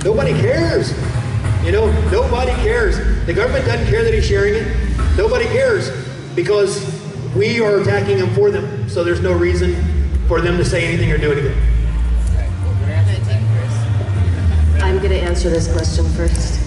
nobody cares. Nobody cares. The government doesn't care that he's sharing it. Nobody cares, because we are attacking him for them. So there's no reason for them to say anything or do anything. I'm going to answer this question first.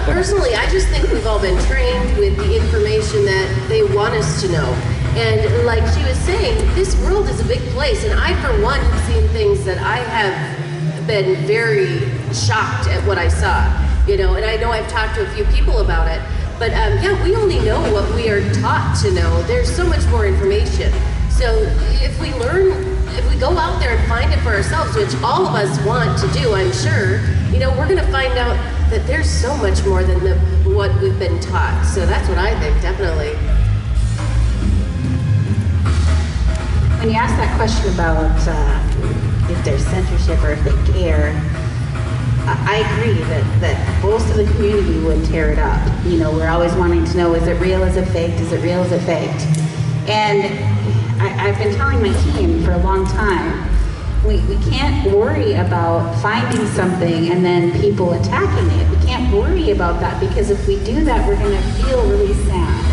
Personally, I just think we've all been trained with the information that they want us to know. And like she was saying, this world is a big place, and I, for one, have seen things that I have been very shocked at what I saw. You know, and I know I've talked to a few people about it, but yeah, we only know what we are taught to know. There's so much more information. So if we learn, if we go out there and find it for ourselves, which all of us want to do, I'm sure, you know, we're going to find out that there's so much more than what we've been taught. So that's what I think, definitely. When you ask that question about if there's censorship or if they care, I agree that most of the community would tear it up. You know, we're always wanting to know, is it real, is it faked, is it real, is it faked? And I've been telling my team for a long time, we can't worry about finding something and then people attacking it. We can't worry about that, because if we do that, we're going to feel really sad.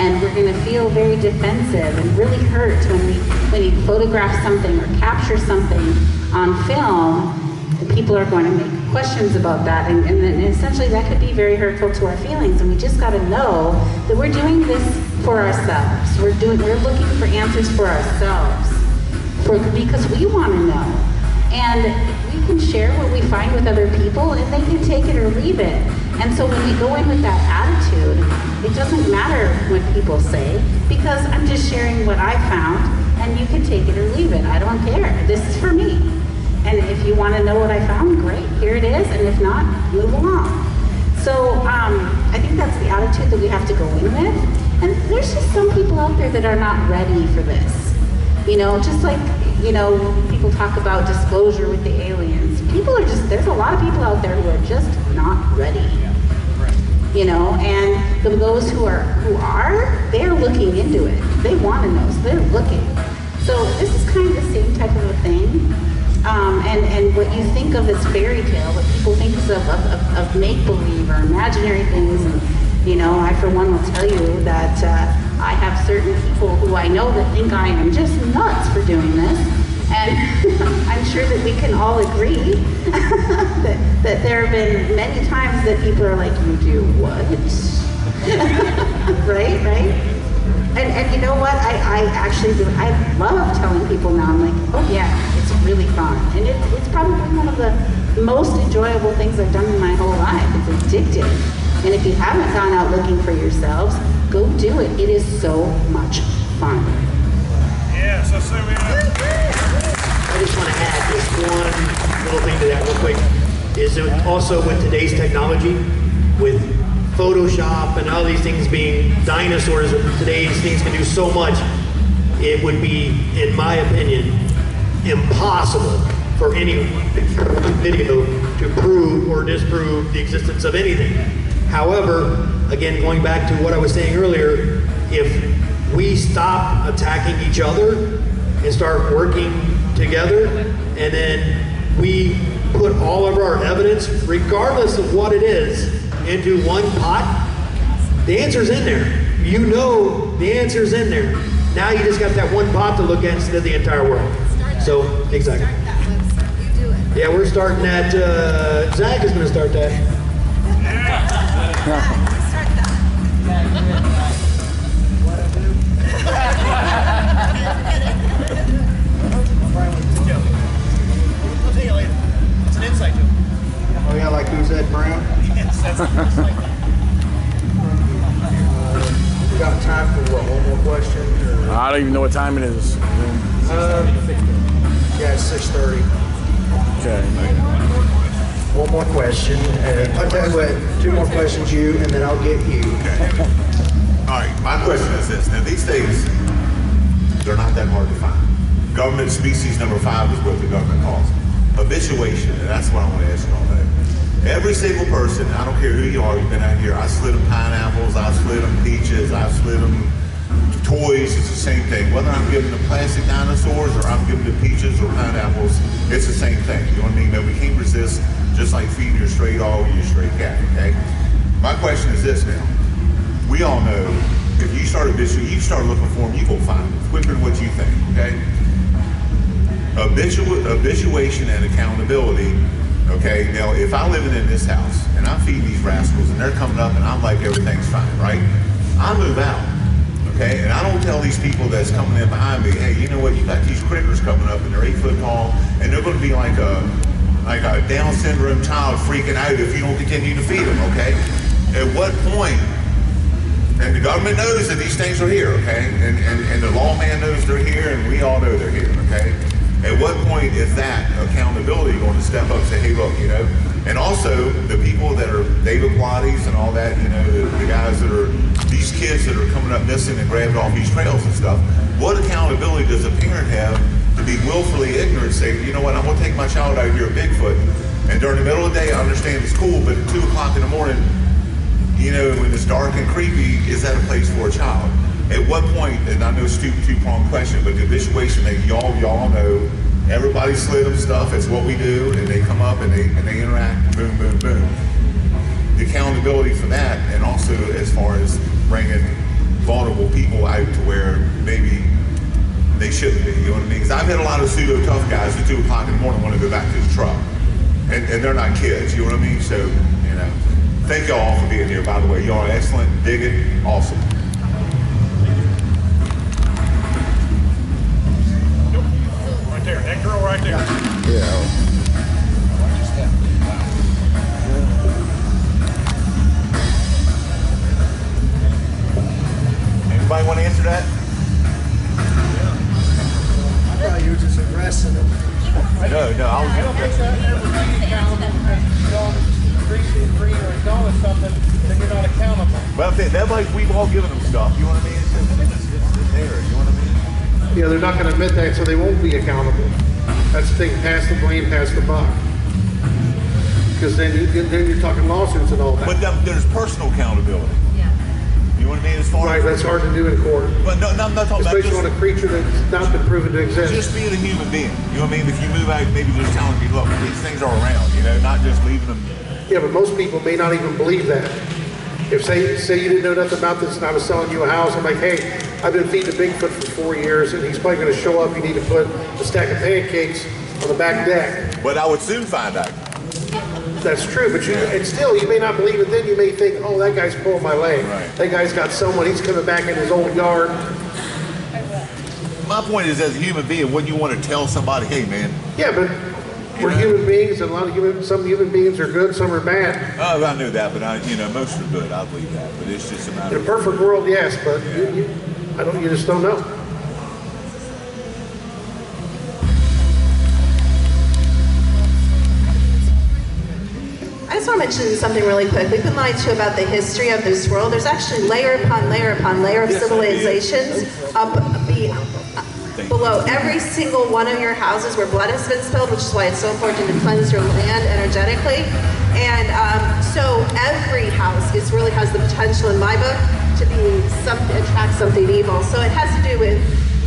And we're going to feel very defensive and really hurt when we photograph something or capture something on film. People are going to make questions about that, and essentially that could be very hurtful to our feelings. And we just got to know that we're doing this for ourselves. We're looking for answers for ourselves, because we want to know. And we can share what we find with other people, and they can take it or leave it. And so when we go in with that attitude, it doesn't matter what people say, because I'm just sharing what I found, and you can take it or leave it. I don't care. This is for me. And if you want to know what I found, great, here it is, and if not, move along. So I think that's the attitude that we have to go in with. And there's just some people out there that are not ready for this. You know, just like, you know, people talk about disclosure with the aliens. People are just, there's a lot of people out there who are just not ready. You know, and those who are, they're looking into it. They want to know, so they're looking. So this is kind of the same type of a thing. And what you think of as fairy tale, what people think of make-believe or imaginary things, and you know, I for one will tell you that I have certain people who I know that think I am just nuts for doing this, and I'm sure that we can all agree that there have been many times that people are like, you do what? right? And you know what, I actually do, I love telling people now, I'm like, oh yeah, it's really fun. And it's probably one of the most enjoyable things I've done in my whole life. It's addictive. And if you haven't gone out looking for yourselves, go do it. It is so much fun. Yeah, so I just want to add just one little thing to that real quick. Is it also with today's technology, with Photoshop and all these things being dinosaurs, today's things can do so much, it would be, in my opinion, impossible for any video to prove or disprove the existence of anything. However, again, going back to what I was saying earlier, if we stop attacking each other and start working together, and then we put all of our evidence, regardless of what it is, into one pot, the answer's in there. You know the answer's in there. Now you just got that one pot to look at instead of the entire world. So, exactly. Yeah, we're starting at, Zach is going to start that. We'll take it later. It's an inside joke. Oh yeah, like who's Ed Brown? Yes, that's an inside joke. We got time for what, one more question? Or? I don't even know what time it is. Yeah, it's 6:30. Okay. One more question. I'll tell you what, two more questions you, and then I'll get you. Okay. All right, my question is this. Now, these days, they're not that hard to find. Government species number 5 is what the government calls it. Habituation, and that's what I want to ask you all day. Every single person, I don't care who you are, you've been out here, I slid them pineapples, I slid them peaches, I slid them toys, it's the same thing. Whether I'm giving them plastic dinosaurs or I'm giving them peaches or pineapples, it's the same thing. You know what I mean? Now, we can't resist, just like feeding your stray dog or your stray cat, okay? My question is this now. We all know, if you start you start looking for them, you go find them quicker than what you think, okay? Habituation and accountability, okay? Now, if I'm living in this house, and and I'm feeding these rascals, and they're coming up, and I'm like, everything's fine, right? I move out, okay? And I don't tell these people that's coming in behind me, hey, you know what, you got these critters coming up, and they're 8 foot tall, and they're gonna be like a Down syndrome child freaking out if you don't continue to feed them, okay? At what point, and the government knows that these things are here, okay? And the lawman knows they're here, and we all know they're here, okay? At what point is that accountability going to step up and say, hey, look, you know? And also, the people that are David Pilates and all that, you know, the guys that are, these kids that are coming up missing and grabbed off these trails and stuff, what accountability does a parent have to be willfully ignorant and say, you know what, I'm going to take my child out here at Bigfoot, and during the middle of the day, I understand it's cool, but at 2 o'clock in the morning, you know, when it's dark and creepy, is that a place for a child? At what point, and I know it's a two-pronged question, but the situation that y'all know, everybody slid them stuff, it's what we do, and they come up and they interact, boom, boom, boom. The accountability for that, and also as far as bringing vulnerable people out to where maybe they shouldn't be, you know what I mean? Because I've had a lot of pseudo-tough guys at 2 o'clock in the morning want to go back to the truck. And they're not kids, you know what I mean? So, you know, thank y'all all for being here, by the way. Y'all are excellent, dig it, awesome. Right there, that girl right there. Yeah. Anybody want to answer that? I thought you were just addressing them. No, I was. I don't think that ever be accountable because you don't appreciate free or acknowledge something, then you're not accountable. But that like we've all given them stuff, you know what I mean? It's there, you know what I mean? Yeah, they're not going to admit that, so they won't be accountable. That's the thing, pass the blame, pass the buck. Because then you're talking lawsuits and all that. But there's personal accountability. You know what I mean? As far right, that's hard to do in court. But no, I'm not talking especially about on a creature that's not been proven to exist. Just being a human being. You know what I mean? If you move out, maybe just telling people, look, these things are around, you know, not just leaving them. Yeah, but most people may not even believe that. If say you didn't know nothing about this and I was selling you a house, I'm like, hey, I've been feeding a Bigfoot for 4 years and he's probably going to show up. You need to put a stack of pancakes on the back deck. But I would soon find out. That's true, but and still, you may not believe it. Then you may think, oh, that guy's pulling my leg. Right. That guy's got someone. He's coming back in his old yard. My point is, as a human being, wouldn't you want to tell somebody, hey, man? Yeah, but we're human beings, and some human beings are good, some are bad. Oh, I knew that, but most are good. I believe that, but it's just a matter. In a perfect world, yes, but you just don't know. I just want to mention something really quick. We've been lied to about the history of this world. There's actually layer upon layer upon layer of civilizations below every single one of your houses where blood has been spilled, which is why it's so important to cleanse your land energetically. And so every house really has the potential, in my book, to attract something evil. So it has to do with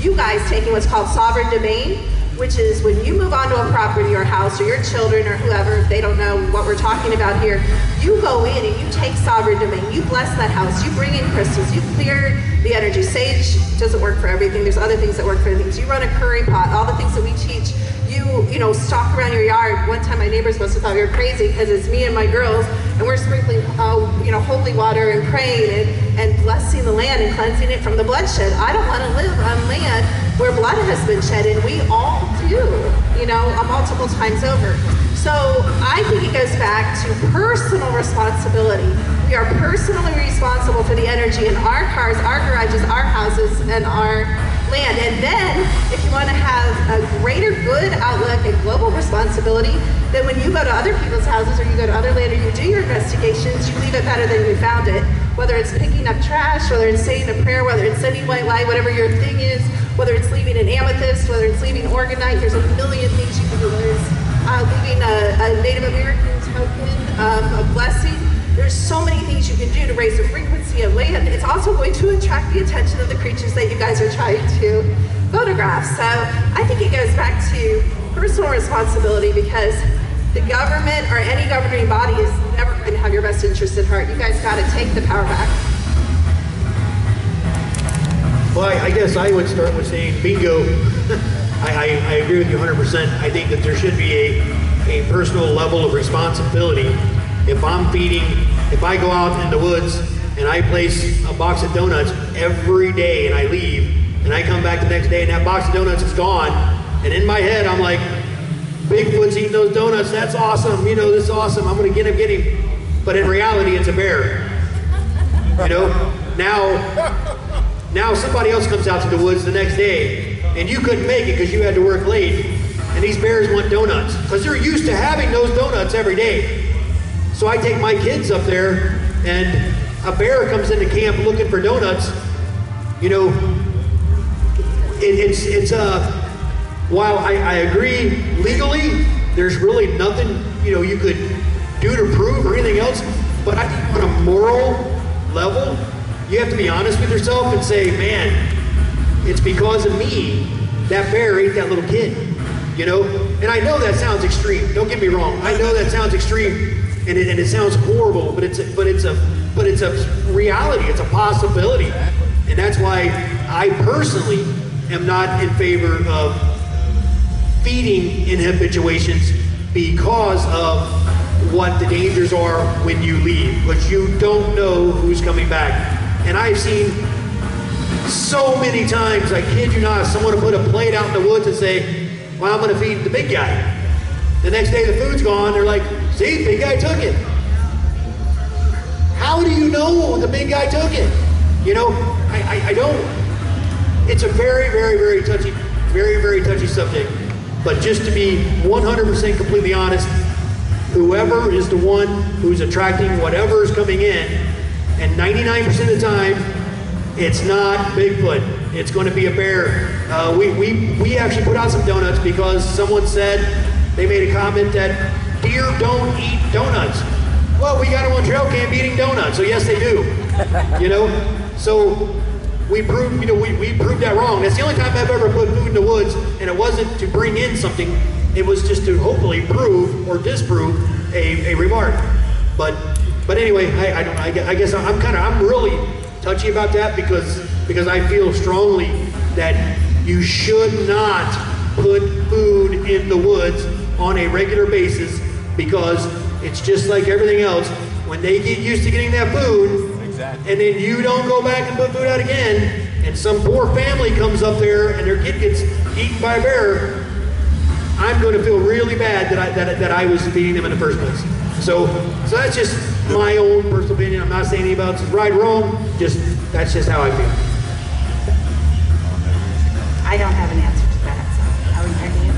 you guys taking what's called sovereign domain, which is when you move onto a property, your house, or your children, or whoever, if they don't know what we're talking about here, you go in and you take sovereign domain, you bless that house, you bring in crystals, you clear the energy. Sage doesn't work for everything, there's other things that work for things. You run a curry pot, all the things that we teach. You stalk around your yard. One time my neighbors must have thought we were crazy because it's me and my girls, and we're sprinkling, holy water and praying and blessing the land and cleansing it from the bloodshed. I don't want to live on land where blood has been shed, and we all do, multiple times over. So I think it goes back to personal responsibility. We are personally responsible for the energy in our cars, our garages, our houses, and our land. And then, if you want to have a greater good outlook and global responsibility, then when you go to other people's houses or you go to other land or you do your investigations, you leave it better than you found it. Whether it's picking up trash, whether it's saying a prayer, whether it's sending white light, whatever your thing is, whether it's leaving an amethyst, whether it's leaving organite, there's a million things you can do. Whether it's leaving a Native American token of blessing. There's so many things you can do to raise the frequency of land. It's also going to attract the attention of the creatures that you guys are trying to photograph. So I think it goes back to personal responsibility, because the government or any governing body is never going to have your best interest at heart. You guys got to take the power back. Well, I guess I would start with saying bingo. I agree with you 100%. I think that there should be a personal level of responsibility if I go out in the woods and I place a box of donuts every day and I leave, and I come back the next day and that box of donuts is gone, and in my head I'm like, Bigfoot's eating those donuts, that's awesome, you know, this is awesome, I'm gonna get him. But in reality, it's a bear. You know, now somebody else comes out to the woods the next day, and you couldn't make it because you had to work late, and these bears want donuts, because they're used to having those donuts every day. So I take my kids up there, and a bear comes into camp looking for donuts. You know, while I agree legally, there's really nothing, you know, you could do to prove or anything else, but I think on a moral level, you have to be honest with yourself and say, man, it's because of me that bear ate that little kid, you know? And I know that sounds extreme, don't get me wrong. I know that sounds extreme, and it sounds horrible, but it's a reality, it's a possibility. And that's why I personally am not in favor of feeding in habituations, because of what the dangers are when you leave, because you don't know who's coming back. And I've seen so many times, I kid you not, someone will put a plate out in the woods and say, well, I'm gonna feed the big guy. The next day the food's gone, they're like, see, big guy took it. How do you know the big guy took it? You know, I don't, it's a very, very, very touchy subject. But just to be 100% completely honest, whoever is the one who's attracting whatever is coming in, and 99% of the time, it's not Bigfoot. It's going to be a bear. We actually put out some donuts because someone said, they made a comment that deer don't eat donuts. Well, we got them on trail cam eating donuts, so yes they do. You know, so we proved, you know, we proved that wrong. That's the only time I've ever put food in the woods, and it wasn't to bring in something. It was just to hopefully prove or disprove a remark. But anyway, I guess I'm really touchy about that because I feel strongly that you should not put food in the woods on a regular basis, because it's just like everything else. When they get used to getting that food, and then you don't go back and put food out again, and some poor family comes up there and their kid gets eaten by a bear, I'm going to feel really bad that I was feeding them in the first place. So that's just my own personal opinion. I'm not saying anybody else is right or wrong. That's just how I feel. I don't have an answer to that. So how do you?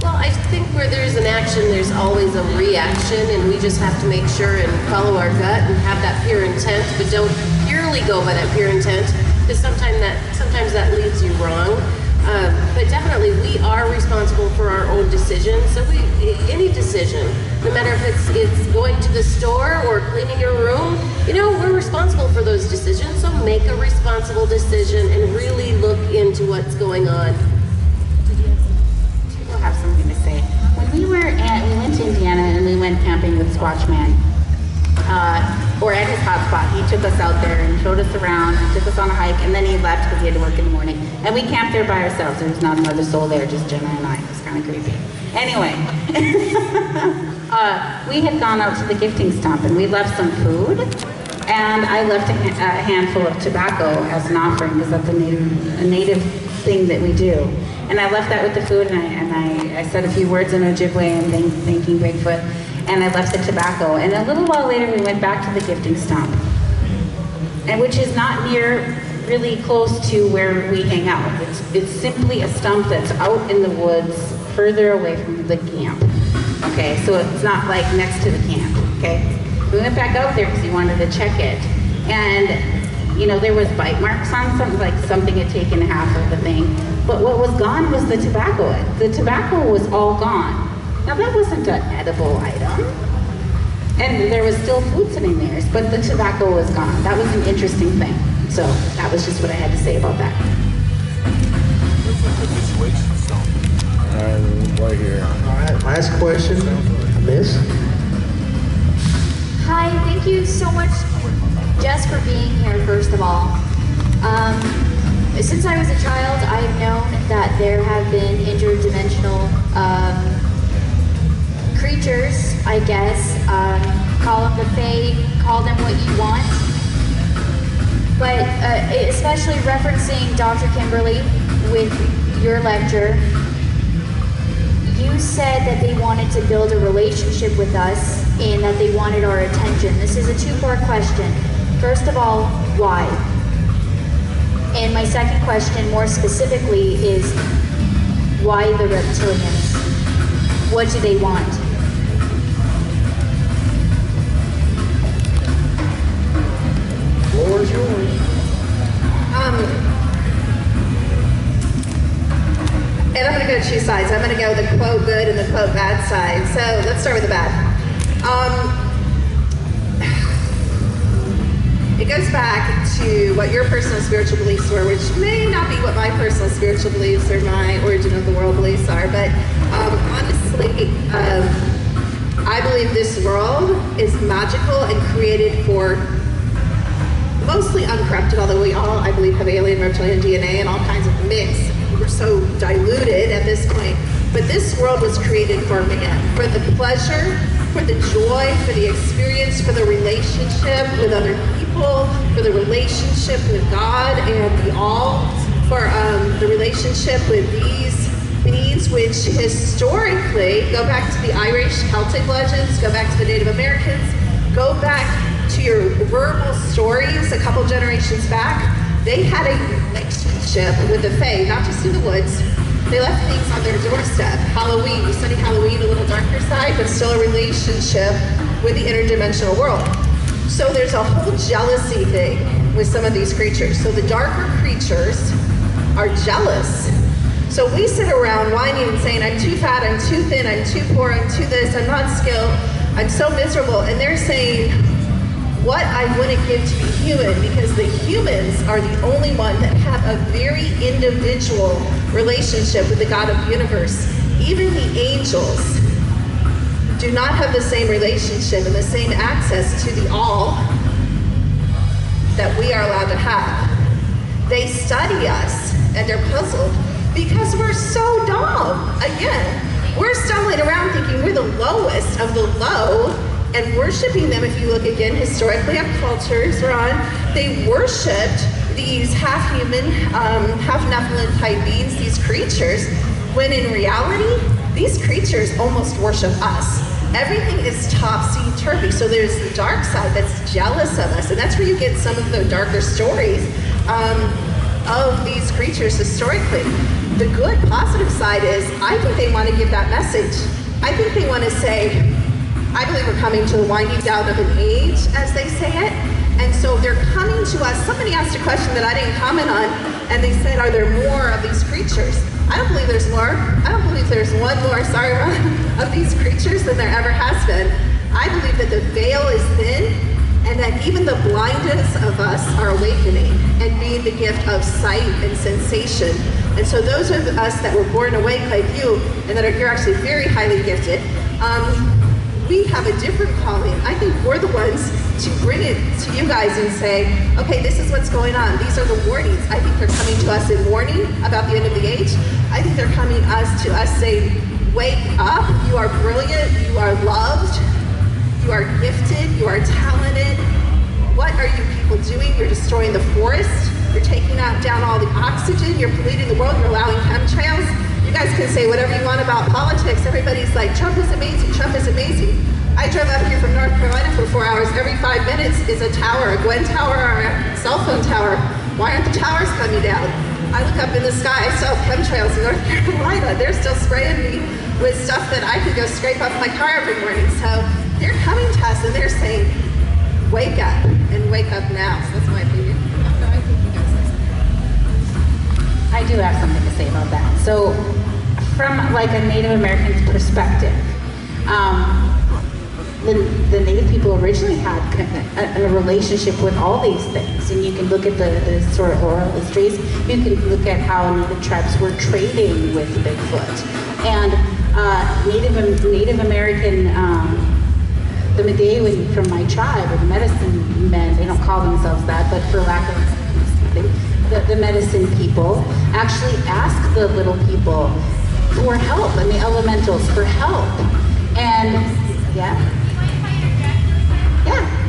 Well, I think where there's an action, there's always a reaction, and we just have to make sure and follow our gut and have that pure intent, but don't purely go by that pure intent, because sometimes that leads you wrong. But definitely, we are responsible for our own decisions. So any decision, no matter if it's going to the store or cleaning your room, you know, we're responsible for those decisions. So make a responsible decision and really look into what's going on. People have something to say. When we went to Indiana and we went camping with Squatch Man, or at his hotspot, he took us out there and showed us around, and took us on a hike, and then he left because he had to work in the morning. And we camped there by ourselves. There was not another soul there, just Jenna and I. It was kind of creepy. Anyway, we had gone out to the gifting stump, and we left some food, and I left a handful of tobacco as an offering, because that's a native thing that we do. And I left that with the food, and I said a few words in Ojibwe and thanking Bigfoot. And I left the tobacco. And a little while later, we went back to the gifting stump, and which is not near, really close to where we hang out. It's simply a stump that's out in the woods, further away from the camp. Okay, so it's not like next to the camp. Okay, we went back out there because we wanted to check it, and you know, there was bite marks on something, like something had taken half of the thing. But what was gone was the tobacco. The tobacco was all gone. Now that wasn't an edible item, and there was still food sitting there, but the tobacco was gone. That was an interesting thing. So that was just what I had to say about that. Right here. All right, last question, Miss. Hi, thank you so much, Jess, for being here, first of all. Since I was a child, I've known that there have been interdimensional creatures, I guess. Call them the Fae, call them what you want. But especially referencing Dr. Kimberly with your lecture, you said that they wanted to build a relationship with us and that they wanted our attention. This is a two-part question. First of all, why? And my second question, more specifically, is why the reptilians? What do they want? Floor is yours. And I'm going to go two sides. I'm going to go the quote good and the quote bad side. So let's start with the bad. It goes back to what your personal spiritual beliefs were, which may not be what my personal spiritual beliefs or my origin of the world beliefs are, but honestly, I believe this world is magical and created for mostly uncorrupted, although we all, I believe, have alien reptilian DNA and all kinds of mix. We're so diluted at this point. But this world was created for man, for the pleasure, for the joy, for the experience, for the relationship with other people, for the relationship with God and the all, for the relationship with these beings, which historically go back to the Irish Celtic legends, go back to the Native Americans, go back to your verbal stories a couple generations back. They had a relationship with the Fae, not just in the woods. They left things on their doorstep. Halloween, we study Halloween, a little darker side, but still a relationship with the interdimensional world. So there's a whole jealousy thing with some of these creatures. So the darker creatures are jealous. So we sit around whining and saying, I'm too fat, I'm too thin, I'm too poor, I'm too this, I'm not skilled, I'm so miserable. And they're saying, what I wouldn't give to be human, because the humans are the only one that have a very individual relationship with the God of the universe. Even the angels do not have the same relationship and the same access to the all that we are allowed to have. They study us and they're puzzled because we're so dumb. Again, we're stumbling around thinking we're the lowest of the low and worshiping them. If you look again historically at cultures, Ron, they worshipped these half-human, half-Nephilim type beings, these creatures, when in reality, these creatures almost worship us. Everything is topsy-turvy. So there's the dark side that's jealous of us, and that's where you get some of the darker stories of these creatures historically. The good, positive side is, I think they want to give that message. I think they want to say, I believe we're coming to the winding down of an age, as they say it. And so they're coming to us. Somebody asked a question that I didn't comment on, and they said, are there more of these creatures? I don't believe there's more. I don't believe there's one more, sorry, Ron, of these creatures than there ever has been. I believe that the veil is thin, and that even the blindness of us are awakening and being the gift of sight and sensation. And so those of us that were born awake like you, and that are here actually very highly gifted, we have a different calling. I think we're the ones to bring it to you guys and say, okay, this is what's going on. These are the warnings. I think they're coming to us in warning about the end of the age. I think they're coming to us saying, wake up, you are brilliant, you are loved, you are gifted, you are talented. What are you people doing? You're destroying the forest, you're taking down all the oxygen, you're polluting the world, you're allowing chemtrails. You guys can say whatever you want about politics. Everybody's like, Trump is amazing, Trump is amazing. I drove up here from North Carolina for 4 hours. Every 5 minutes is a tower, a Gwen tower or a cell phone tower. Why aren't the towers coming down? I look up in the sky, I still have chemtrails in North Carolina. They're still spraying me with stuff that I could go scrape off my car every morning. So they're coming to us and they're saying, wake up, and wake up now. So that's my opinion. I do have something to say about that. So from like a Native American's perspective, the Native people originally had a relationship with all these things. And you can look at the sort of oral histories. You can look at how Native tribes were trading with Bigfoot. And Native American, the Medewan from my tribe, or the medicine men, they don't call themselves that, but for lack of something, the medicine people actually ask the little people for help, and the elementals for help. And, yeah? Yeah.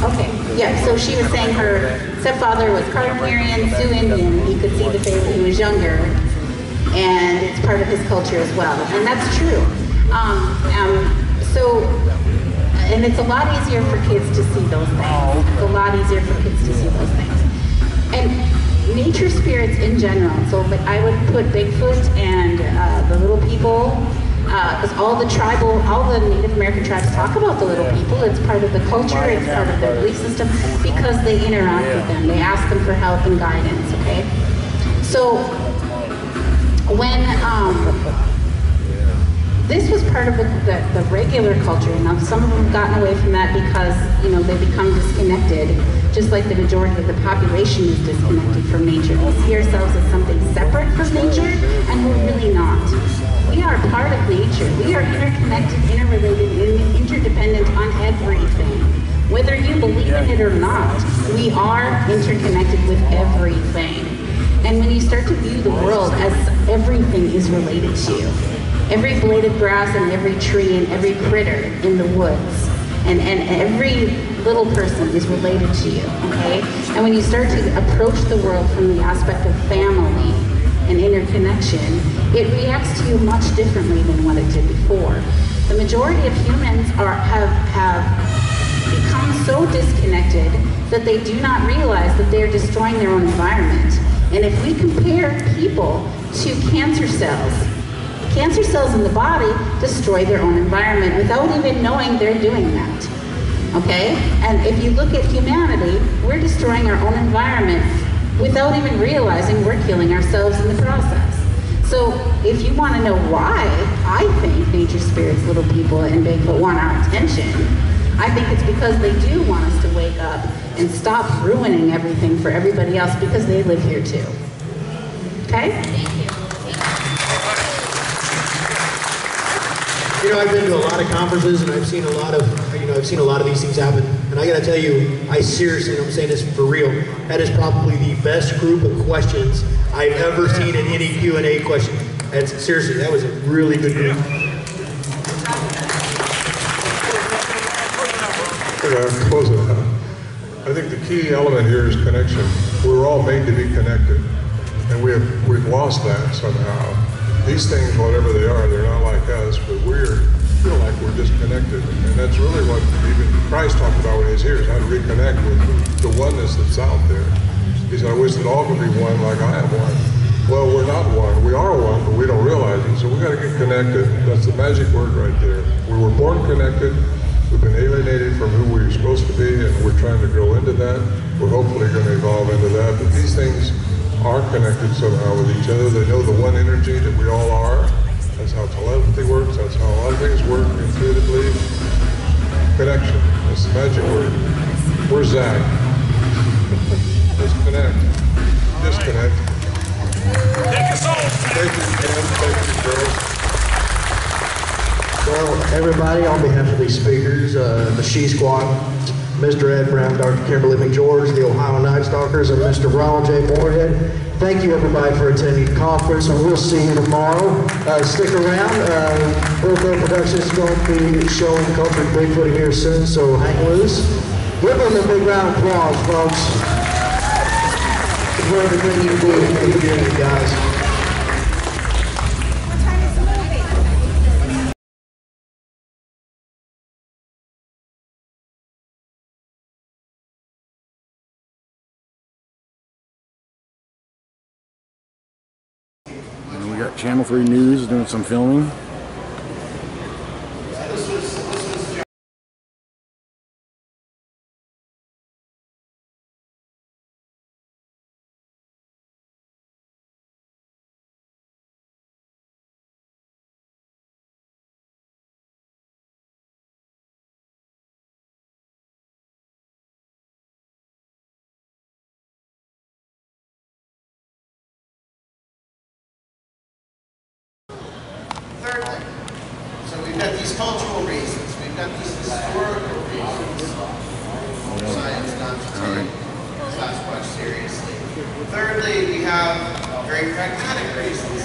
Okay, yeah, so she was saying her stepfather was Caribbean, Sioux Indian, he could see the fae when he was younger, and it's part of his culture as well, and that's true. And it's a lot easier for kids to see those things. It's a lot easier for kids to see those things. And nature spirits in general, so I would put Bigfoot and the little people, because all the Native American tribes talk about the little people. It's part of the culture, it's part of their belief system, because they interact with them. They ask them for help and guidance, okay? So, when, this was part of the regular culture. Now, some of them have gotten away from that because, they become disconnected, just like the majority of the population is disconnected from nature. We see ourselves as something separate from nature, and we're really not. We are part of nature. We are interconnected, interrelated, and interdependent on everything. Whether you believe in it or not, we are interconnected with everything. And when you start to view the world as everything is related to you, every blade of grass and every tree and every critter in the woods, and every little person is related to you, okay? And when you start to approach the world from the aspect of family and interconnection, it reacts to you much differently than what it did before. The majority of humans have become so disconnected that they do not realize that they're destroying their own environment. And if we compare people to cancer cells in the body destroy their own environment without even knowing they're doing that, okay? And if you look at humanity, we're destroying our own environment without even realizing we're killing ourselves in the process. So if you want to know why I think nature spirits, little people, and Bigfoot want our attention, I think it's because they do want us to wake up and stop ruining everything for everybody else, because they live here too. Okay? Thank you. I've been to a lot of conferences, and I've seen a lot of, these things happen. And I got to tell you, I seriously, and I'm saying this for real, that is probably the best group of questions I've ever seen in any Q&A question. And seriously, that was a really good group. Close it out. I think the key element here is connection. We're all made to be connected, and we've lost that somehow. These things, whatever they are, they're not like us, but we feel like we're disconnected. And that's really what even Christ talked about when he was here, is how to reconnect with the oneness that's out there. He said, I wish that all could be one like I am one. Well, we're not one. We are one, but we don't realize it. So we got to get connected. That's the magic word right there. We were born connected. We've been alienated from who we're supposed to be, and we're trying to grow into that. We're hopefully going to evolve into that. But these things are connected somehow with each other. They know the one energy that we all are. That's how telepathy works. That's how a lot of things work intuitively. Connection. That's the magic word. Where's Zach? Disconnect. Disconnect. Thank you, Ken. Thank you, girls. Well, everybody, on behalf of these speakers, the She Squad, Mr. Ed Brown, Dr. Kimberly McGeorge, the Ohio Night Stalkers, and Mr. Ronald J. Moorhead. Thank you, everybody, for attending the conference, and we'll see you tomorrow. Stick around. Wilco Productions is going to be showing Cultured Bigfoot here soon, so hang loose. Give them a big round of applause, folks. For everything you do in the community, guys. We got Channel 3 News doing some filming. Thirdly, so we've got these cultural reasons, we've got these historical reasons. for science not to take Sasquatch seriously. Thirdly, we have very pragmatic reasons.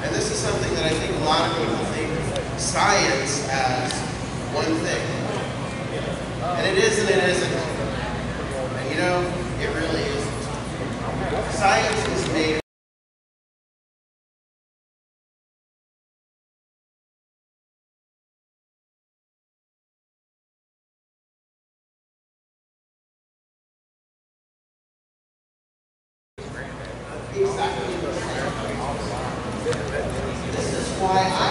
And this is something that I think a lot of people think science as one thing. And it is and it isn't. And you know, it really isn't. Science is made exactly the same. This is why